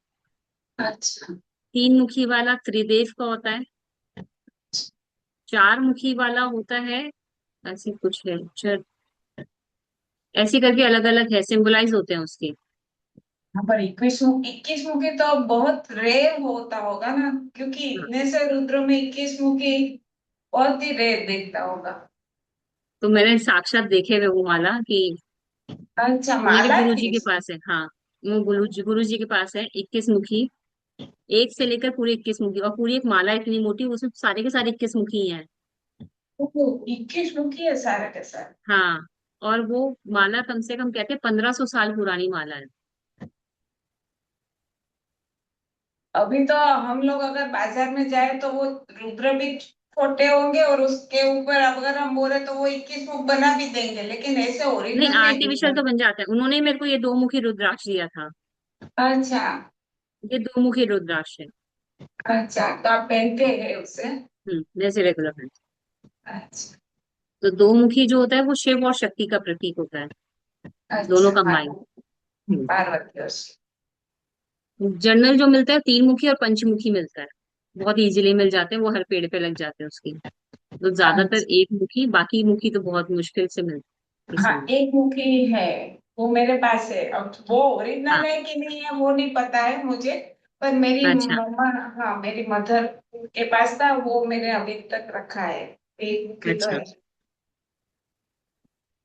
A: अच्छा।
B: 3 मुखी वाला त्रिदेव का होता है। 4 मुखी वाला होता है, ऐसे कुछ है, ऐसे करके अलग अलग है, सिंबलाइज होते हैं उसके।
A: हाँ, पर इक्कीस मुखी तो बहुत रेयर होता होगा ना, क्योंकि
B: हाँ,
A: इतने से रुद्र में 21 मुखी बहुत ही रेयर दिखता होगा।
B: तो मैंने साक्षात देखे हुए वो माला कि
A: अच्छा,
B: मेरे
A: माला
B: गुरु जी
A: थी।
B: के पास है। हाँ, वो गुरु जी के पास है 21 मुखी, एक से लेकर पूरी 21 मुखी, और पूरी एक माला इतनी मोटी, उसमें सारे के सारे 21 मुखी हैं।
A: 21 मुखी है सारे के सारे।
B: हाँ, और वो माला कम से कम कहते हैं 1500 साल पुरानी माला है।
A: अभी तो हम लोग अगर बाजार में जाए तो वो रुद्र भी छोटे होंगे, और उसके ऊपर अगर हम बोले तो वो 21 मुख बना भी देंगे, लेकिन ऐसे
B: नहीं,
A: ओरिजिनल नहीं
B: आर्टिफिशियल
A: दिखता।
B: तो बन जाता है। उन्होंने ही मेरे को ये 2 मुखी रुद्राक्ष दिया था।
A: अच्छा।
B: ये 2 मुखी रुद्राक्ष है।
A: अच्छा, तो आप पहनते हैं उसे?
B: जैसे रेगुलर है।
A: अच्छा।
B: तो 2 मुखी जो होता है वो शिव और शक्ति का प्रतीक होता है, दोनों
A: अच्छा,
B: कंबाइन।
A: पार्वती और शिव।
B: जनरल जो मिलता है 3 मुखी और पंचमुखी मिलता है, बहुत इजीली मिल जाते हैं, वो हर पेड़ पे लग जाते हैं उसकी। तो ज्यादातर
A: अच्छा।
B: 1 मुखी, बाकी मुखी तो बहुत मुश्किल से मिलते हैं,
A: हाँ,
B: इसलिए।
A: एक मुखी है, वो मेरे पास है। अब वो ओरिजिनल
B: हाँ।
A: है कि नहीं है वो नहीं पता है मुझे, पर मेरी
B: अच्छा।
A: मम्मा, हाँ मेरी मदर के पास था, वो मैंने अभी तक रखा है। एक मुखी तो
B: अच्छा,
A: है।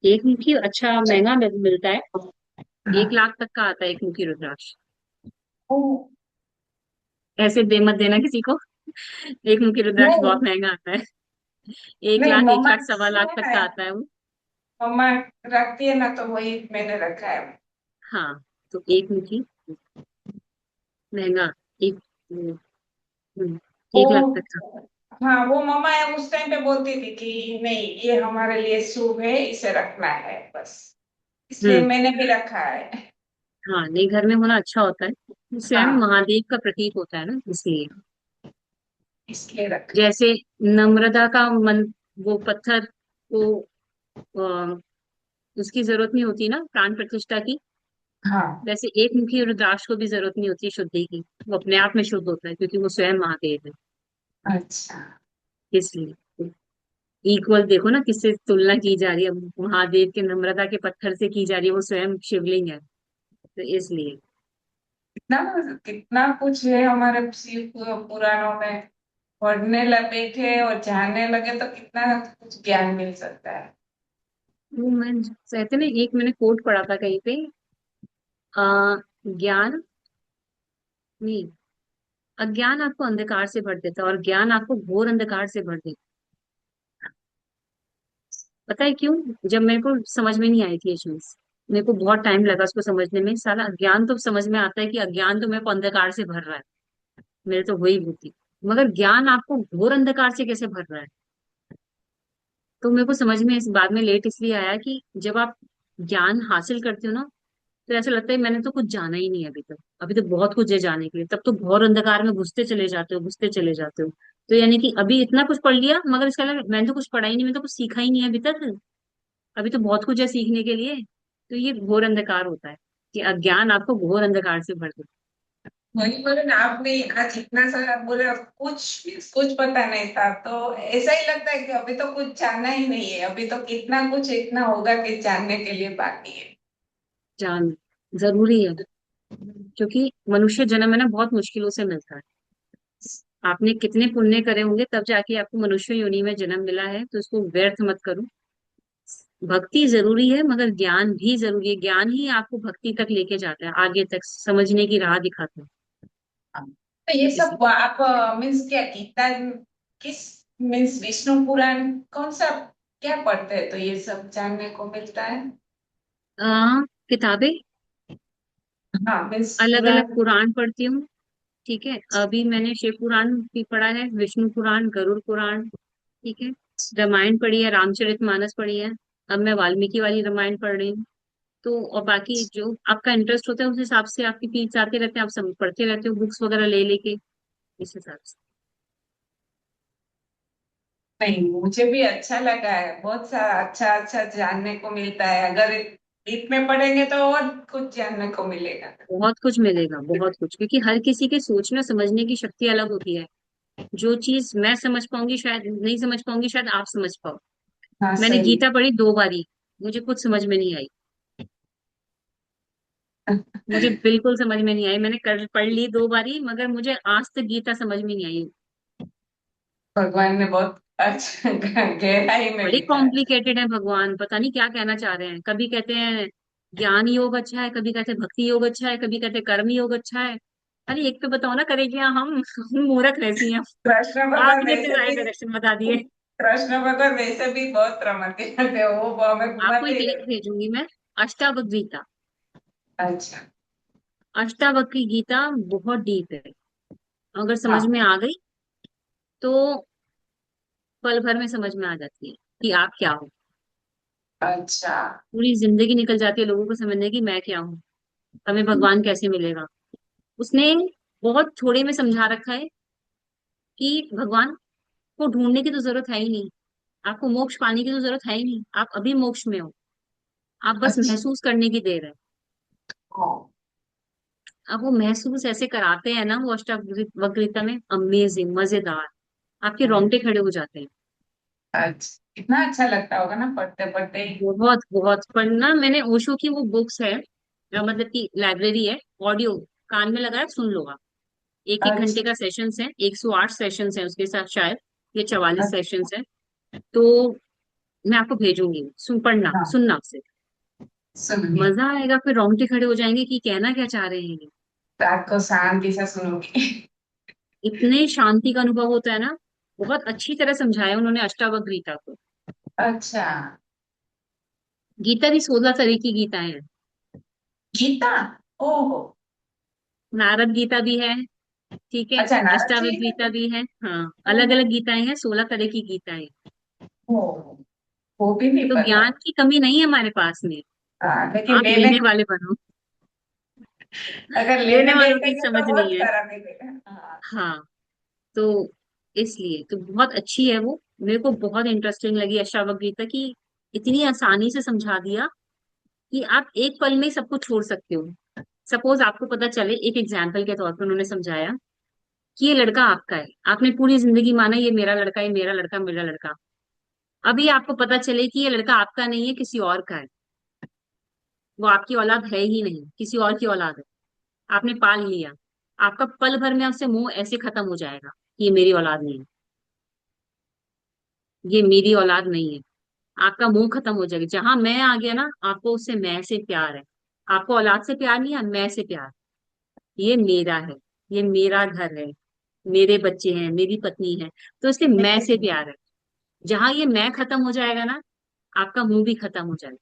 B: 1 मुखी अच्छा महंगा मिलता है, 1 लाख तक का आता है 1 मुखी रुद्राक्ष।
A: ओ,
B: ऐसे दे मत देना किसी को। 1 मुखी रुद्राक्ष
A: नहीं
B: बहुत महंगा आता है। एक
A: नहीं,
B: लाख एक
A: मम्मा
B: लाख सवा लाख तक
A: है,
B: का आता है वो।
A: मम्मा रखती है ना, तो वही मैंने रखा है।
B: हाँ, तो 1 मुखी महंगा, एक हम्म,
A: वो,
B: 1 लाख तक का।
A: हाँ वो मम्मा है उस टाइम पे बोलती थी कि नहीं ये हमारे लिए शुभ है, इसे रखना है बस, इसलिए
B: हम्म।
A: मैंने भी रखा है।
B: हाँ, नहीं, घर में होना अच्छा होता है, स्वयं
A: हाँ,
B: महादेव का प्रतीक होता है ना, इसलिए।
A: इसलिए रखा।
B: जैसे नम्रता का मन, वो पत्थर को अ, उसकी जरूरत नहीं होती ना प्राण प्रतिष्ठा की,
A: हाँ।
B: वैसे 1 मुखी रुद्राक्ष को भी जरूरत नहीं होती शुद्धि की, वो अपने आप में शुद्ध होता है क्योंकि वो स्वयं महादेव है,
A: अच्छा।
B: इसलिए। इक्वल देखो ना, किससे तुलना की जा रही है, महादेव के नम्रता के पत्थर से की जा रही है, वो स्वयं शिवलिंग है, तो इसलिए।
A: कितना कितना कुछ है हमारे शिव पुराणों में, पढ़ने बैठे और जानने लगे तो कितना कुछ ज्ञान मिल सकता है।
B: वो मैं कहते ना, एक मैंने कोट पढ़ा था कहीं पे, आ, ज्ञान नहीं, अज्ञान आपको अंधकार से भर देता है और ज्ञान आपको घोर अंधकार से भर देता है। पता है क्यों? जब मेरे को समझ में नहीं आई थी ये चीज, मेरे को बहुत टाइम लगा उसको समझने में। साला अज्ञान तो समझ में आता है कि अज्ञान तो मेरे को अंधकार से भर रहा है, मेरे तो वही बुद्धि, मगर ज्ञान आपको घोर अंधकार से कैसे भर रहा है? तो मेरे को समझ में इस बाद में लेट इसलिए आया कि जब आप ज्ञान हासिल करते हो ना, तो ऐसा लगता है मैंने तो कुछ जाना ही नहीं है अभी तक, अभी तो बहुत कुछ है जाने के लिए, तब तो घोर अंधकार में घुसते चले जाते हो, घुसते चले जाते हो। तो यानी कि अभी इतना कुछ पढ़ लिया, मगर इसका मतलब मैंने तो कुछ पढ़ा ही नहीं, मैंने तो कुछ सीखा ही नहीं है अभी तक, अभी तो बहुत कुछ है सीखने के लिए। तो ये घोर अंधकार होता है, कि अज्ञान आपको घोर अंधकार से भर दे।
A: वही बोले ना, आपने आज इतना सारा बोले और कुछ कुछ पता नहीं था, तो ऐसा ही लगता है कि अभी तो कुछ जानना ही नहीं है, अभी तो कितना कुछ इतना होगा कि जानने के लिए बाकी है।
B: जान जरूरी है, क्योंकि मनुष्य जन्म है ना बहुत मुश्किलों से मिलता है। आपने कितने पुण्य करे होंगे तब जाके आपको मनुष्य योनि में जन्म मिला है, तो उसको व्यर्थ मत करो। भक्ति जरूरी है, मगर ज्ञान भी जरूरी है, ज्ञान ही आपको भक्ति तक लेके जाता है, आगे तक समझने की राह दिखाता है।
A: तो ये
B: इसी
A: सब आप मीन्स क्या गीता, किस मीन्स विष्णु पुराण कौन सा क्या पढ़ते हैं तो ये सब जानने को मिलता है?
B: किताबें,
A: हाँ मीन्स
B: अलग अलग
A: पुराण।
B: पुराण पढ़ती हूँ। ठीक है, अभी मैंने शिव पुराण भी पढ़ा है, विष्णु पुराण, गरुड़ पुराण, ठीक है, रामायण पढ़ी है, रामचरितमानस पढ़ी है, अब मैं वाल्मीकि वाली रामायण पढ़ रही हूँ। तो और बाकी जो आपका इंटरेस्ट होता है उस हिसाब से आपके फील्ड आते रहते हैं, आप सब पढ़ते रहते हो बुक्स वगैरह ले लेके, इस हिसाब से।
A: नहीं, मुझे भी अच्छा लगा है, बहुत सा अच्छा अच्छा जानने को मिलता है, अगर डीप में पढ़ेंगे तो और कुछ जानने को मिलेगा।
B: बहुत कुछ मिलेगा, बहुत कुछ, क्योंकि हर किसी के सोचना समझने की शक्ति अलग होती है। जो चीज मैं समझ पाऊंगी शायद नहीं समझ पाऊंगी, शायद आप समझ पाओ।
A: हाँ
B: मैंने
A: सही।
B: गीता पढ़ी 2 बारी, मुझे कुछ समझ में नहीं आई। मुझे बिल्कुल समझ में नहीं आई। मैंने कर पढ़ ली 2 बारी, मगर मुझे आज तक गीता समझ में नहीं आई।
A: भगवान ने बहुत अच्छा गहराई में
B: बड़ी
A: लिखा है।
B: कॉम्प्लिकेटेड है भगवान, पता नहीं क्या कहना चाह रहे हैं। कभी कहते हैं ज्ञान योग अच्छा है, कभी कहते हैं भक्ति योग अच्छा है, कभी कहते हैं कर्म योग अच्छा है। अरे एक तो बताओ ना, करे क्या हम मूर्ख वैसी हैं।
A: कृष्ण भगवान
B: आपने
A: वैसे
B: अपने राइट
A: भी,
B: डायरेक्शन बता दिए।
A: कृष्ण भगवान वैसे भी बहुत रमते रहते, वो हमें
B: आपको
A: घुमाते
B: एक
A: ही
B: लिंक
A: रहते।
B: भेजूंगी मैं, अष्टावक्र गीता।
A: अच्छा।
B: अष्टावक्र गीता बहुत डीप है। अगर समझ में
A: हाँ।
B: आ गई तो पल भर में समझ में आ जाती है कि आप क्या हो।
A: अच्छा।
B: पूरी जिंदगी निकल जाती है लोगों को समझने की मैं क्या हूँ, हमें भगवान कैसे मिलेगा। उसने बहुत थोड़े में समझा रखा है कि भगवान को ढूंढने की तो जरूरत है ही नहीं, आपको मोक्ष पाने की तो जरूरत है ही नहीं, आप अभी मोक्ष में हो। आप बस
A: अच्छा।
B: महसूस करने की देर है।
A: हाँ।
B: अब वो महसूस ऐसे कराते हैं ना वो अष्टावक्र में, अमेजिंग, मजेदार। आपके रोंगटे खड़े हो जाते हैं।
A: अच्छा, कितना अच्छा लगता होगा ना पढ़ते पढ़ते ही।
B: बहुत बहुत पढ़ना। मैंने ओशो की वो बुक्स है, मतलब की लाइब्रेरी है, ऑडियो कान में लगाया सुन लो आप। एक एक घंटे
A: अच्छा।
B: का सेशंस है, 108 सेशंस है उसके साथ शायद, ये 44
A: अच्छा।
B: सेशंस है। तो मैं आपको भेजूंगी, सुन पढ़ना
A: हाँ,
B: सुनना आपसे,
A: सुनूंगी।
B: मजा आएगा। फिर रोंगटे खड़े हो जाएंगे कि कहना क्या चाह रहे हैं ये।
A: रात को शांति से सुनूंगी।
B: इतने शांति का अनुभव होता है ना। बहुत अच्छी तरह समझाया उन्होंने अष्टावक्र गीता को।
A: अच्छा।
B: गीता भी 16 तरह की गीताएं हैं।
A: गीता। ओहो।
B: नारद गीता भी है, ठीक है,
A: अच्छा, नारद
B: अष्टावक्र
A: जी का
B: गीता
A: भी।
B: भी है, हाँ। अलग
A: ओहो।
B: अलग गीताएं हैं, 16 तरह की गीताएं हैं।
A: ओहो, वो भी नहीं
B: तो
A: पता।
B: ज्ञान की कमी नहीं है हमारे पास में।
A: हाँ, लेकिन
B: आप
A: लेने,
B: लेने वाले बनो।
A: अगर
B: लेने
A: लेने
B: वालों की
A: बैठेंगे
B: समझ
A: तो
B: नहीं
A: बहुत
B: है।
A: सारा मिलेगा। हाँ।
B: हाँ। तो इसलिए तो बहुत अच्छी है वो। मेरे को बहुत इंटरेस्टिंग लगी अष्टावक्र गीता की। इतनी आसानी से समझा दिया कि आप एक पल में सब कुछ छोड़ सकते हो। सपोज आपको पता चले, एक एग्जाम्पल के तौर पर उन्होंने समझाया कि ये लड़का आपका है, आपने पूरी जिंदगी माना ये मेरा लड़का है, मेरा लड़का, मेरा लड़का। अभी आपको पता चले कि ये लड़का आपका नहीं है, किसी और का है, वो आपकी औलाद है ही नहीं, किसी और की औलाद है, आपने पाल लिया। आपका पल भर में आपसे मोह ऐसे खत्म हो जाएगा कि ये मेरी औलाद नहीं है, ये मेरी औलाद नहीं है। आपका मुंह खत्म हो जाएगा। जहां मैं आ गया ना, आपको उससे मैं से प्यार है। आपको औलाद से प्यार नहीं है, मैं से प्यार। ये मेरा है, ये मेरा घर है, मेरे बच्चे हैं, मेरी पत्नी है, तो इसलिए मैं से प्यार है। जहां ये मैं खत्म हो जाएगा ना, आपका मुंह भी खत्म हो जाएगा।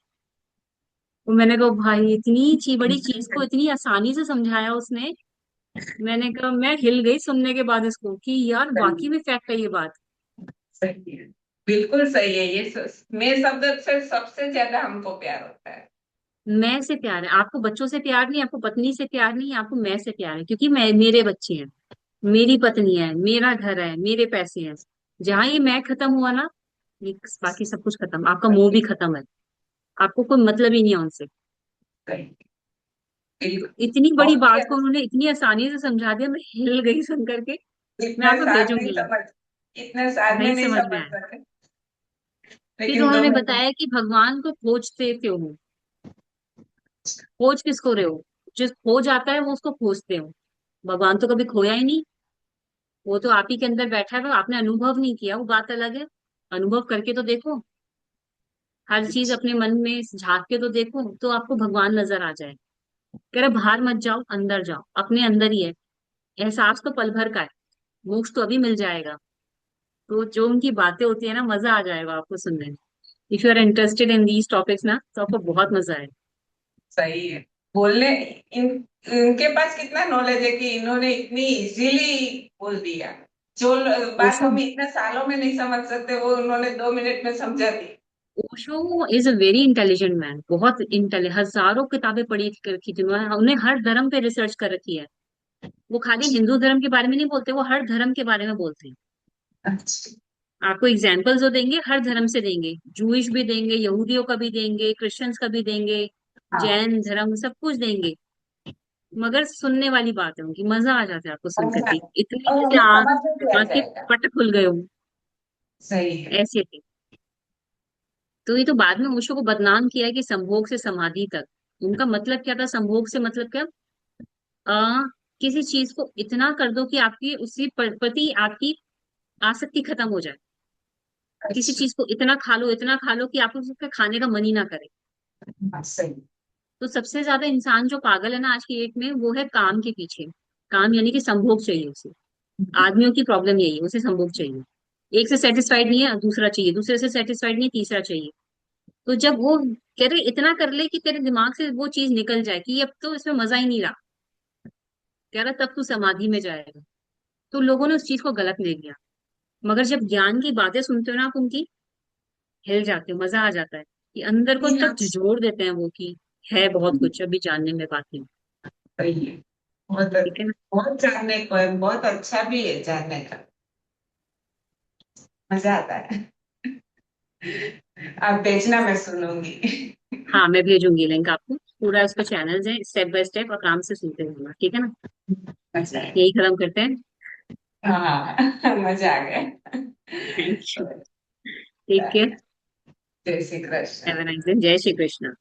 B: तो मैंने कहा भाई, इतनी बड़ी चीज को इतनी आसानी से समझाया उसने। मैंने कहा, मैं हिल गई सुनने के बाद इसको कि यार वाकई
A: सही।
B: में फैक्ट है ये बात।
A: सही है। बिल्कुल सही है ये। मैं शब्द से सबसे ज्यादा हमको प्यार होता है।
B: मैं से प्यार है आपको, बच्चों से प्यार नहीं, आपको पत्नी से प्यार नहीं, आपको मैं से प्यार है, क्योंकि मैं, मेरे बच्चे हैं, मेरी पत्नी है, मेरा घर है, मेरे पैसे हैं। जहां ये मैं खत्म हुआ ना, ये बाकी सब कुछ खत्म, आपका मोह भी खत्म है। आपको कोई मतलब ही नहीं है उनसे।
A: सही। बिल्कुल।
B: इतनी बड़ी
A: बहुत ही
B: बात को उन्होंने इतनी आसानी से समझा दिया, मैं हिल गई सुन करके। मैं
A: इतने
B: आपको
A: साथ नहीं
B: भेजूंगी लिंक।
A: समझ, इतने साथ में
B: नहीं
A: नहीं
B: समझ में
A: समझ
B: आया।
A: सकते,
B: फिर
A: लेकिन
B: उन्होंने
A: दोनों।
B: बताया कि भगवान को खोजते क्यों हो। खोज किसको रहे हो, जो खो जाता है वो उसको खोजते हो। भगवान तो कभी खोया ही नहीं। वो तो आप ही के अंदर बैठा है, वो आपने अनुभव नहीं किया, वो बात अलग है। अनुभव करके तो देखो, हर चीज अपने मन में झांक के तो देखो, तो आपको भगवान नजर आ जाए। कह रहा बाहर मत जाओ, अंदर जाओ, अपने अंदर ही है। एहसास तो पल भर का है, मोक्ष तो अभी मिल जाएगा। तो जो उनकी बातें होती है ना, मजा आ जाएगा आपको सुनने में। If you are interested in these topics ना, तो आपको बहुत मजा आएगा।
A: सही है। बोलने, इन इनके पास कितना नॉलेज है कि इन्होंने इतनी इजीली बोल दिया। जो बात
B: ओशो,
A: हम इतने सालों में नहीं समझ सकते, वो उन्होंने 2 मिनट में समझा दी।
B: Osho is a very intelligent man, बहुत इंटेलिजेंट। हजारों किताबें पढ़ी रखी थी उन्होंने, उन्हें हर धर्म पे रिसर्च कर रखी है। वो खाली हिंदू धर्म के बारे में नहीं बोलते, वो हर धर्म के बारे में बोलते हैं।
A: अच्छा।
B: आपको एग्जाम्पल्स जो देंगे हर धर्म से देंगे, जूइश भी देंगे, यहूदियों का भी देंगे, क्रिश्चियंस का भी देंगे,
A: हाँ।
B: जैन धर्म, सब कुछ देंगे। मगर सुनने वाली बात है उनकी, मजा आ जाता है आपको सुन
A: अच्छा।
B: करके। इतनी
A: और
B: जैसे
A: हमें
B: आग,
A: समझ में भी आ
B: आग के
A: जाएगा।
B: पट खुल गए हो,
A: सही है।
B: ऐसे थे। तो ये तो बाद में ओशो को बदनाम किया है कि संभोग से समाधि तक। उनका मतलब क्या था संभोग से, मतलब क्या, आ, किसी चीज को इतना कर दो कि आपकी उसी प्रति आपकी आसक्ति खत्म हो जाए। किसी
A: अच्छा।
B: चीज को इतना खा लो, इतना खा लो कि आपको उसका खाने का मन ही ना करे।
A: हाँ, सही।
B: तो सबसे ज्यादा इंसान जो पागल है ना आज की डेट में, वो है काम के पीछे। काम यानी कि संभोग चाहिए उसे। आदमियों की प्रॉब्लम यही है, उसे संभोग चाहिए। एक से सेटिस्फाइड नहीं है, दूसरा चाहिए, दूसरे से सेटिस्फाइड नहीं, तीसरा चाहिए। तो जब वो कह रहे इतना कर ले कि तेरे दिमाग से वो चीज निकल जाए कि अब तो इसमें मजा ही नहीं रहा, कह रहा तब तू समाधि में जाएगा। तो लोगों ने उस चीज को गलत ले लिया। मगर जब ज्ञान की बातें सुनते हो ना आप उनकी, हिल जाते हो, मजा आ जाता है कि अंदर को
A: नहीं,
B: तक
A: आप
B: झिझोड़ देते हैं वो कि है बहुत कुछ अभी जानने में बाकी।
A: सही है। बहुत
B: ठीक है ना।
A: बहुत जानने को है, बहुत अच्छा भी है जानने का। मजा आता है। आप भेजना, मैं सुनूंगी।
B: हाँ मैं भेजूंगी लिंक आपको, पूरा उसका चैनल है, स्टेप बाय स्टेप आराम से सुनते रहना, ठीक है ना।
A: मजा है।
B: यही खत्म करते हैं।
A: हाँ, मजा आ गया।
B: Thank you. Take care.
A: जय Shri Krishna.
B: Have a nice day. जय श्री कृष्ण।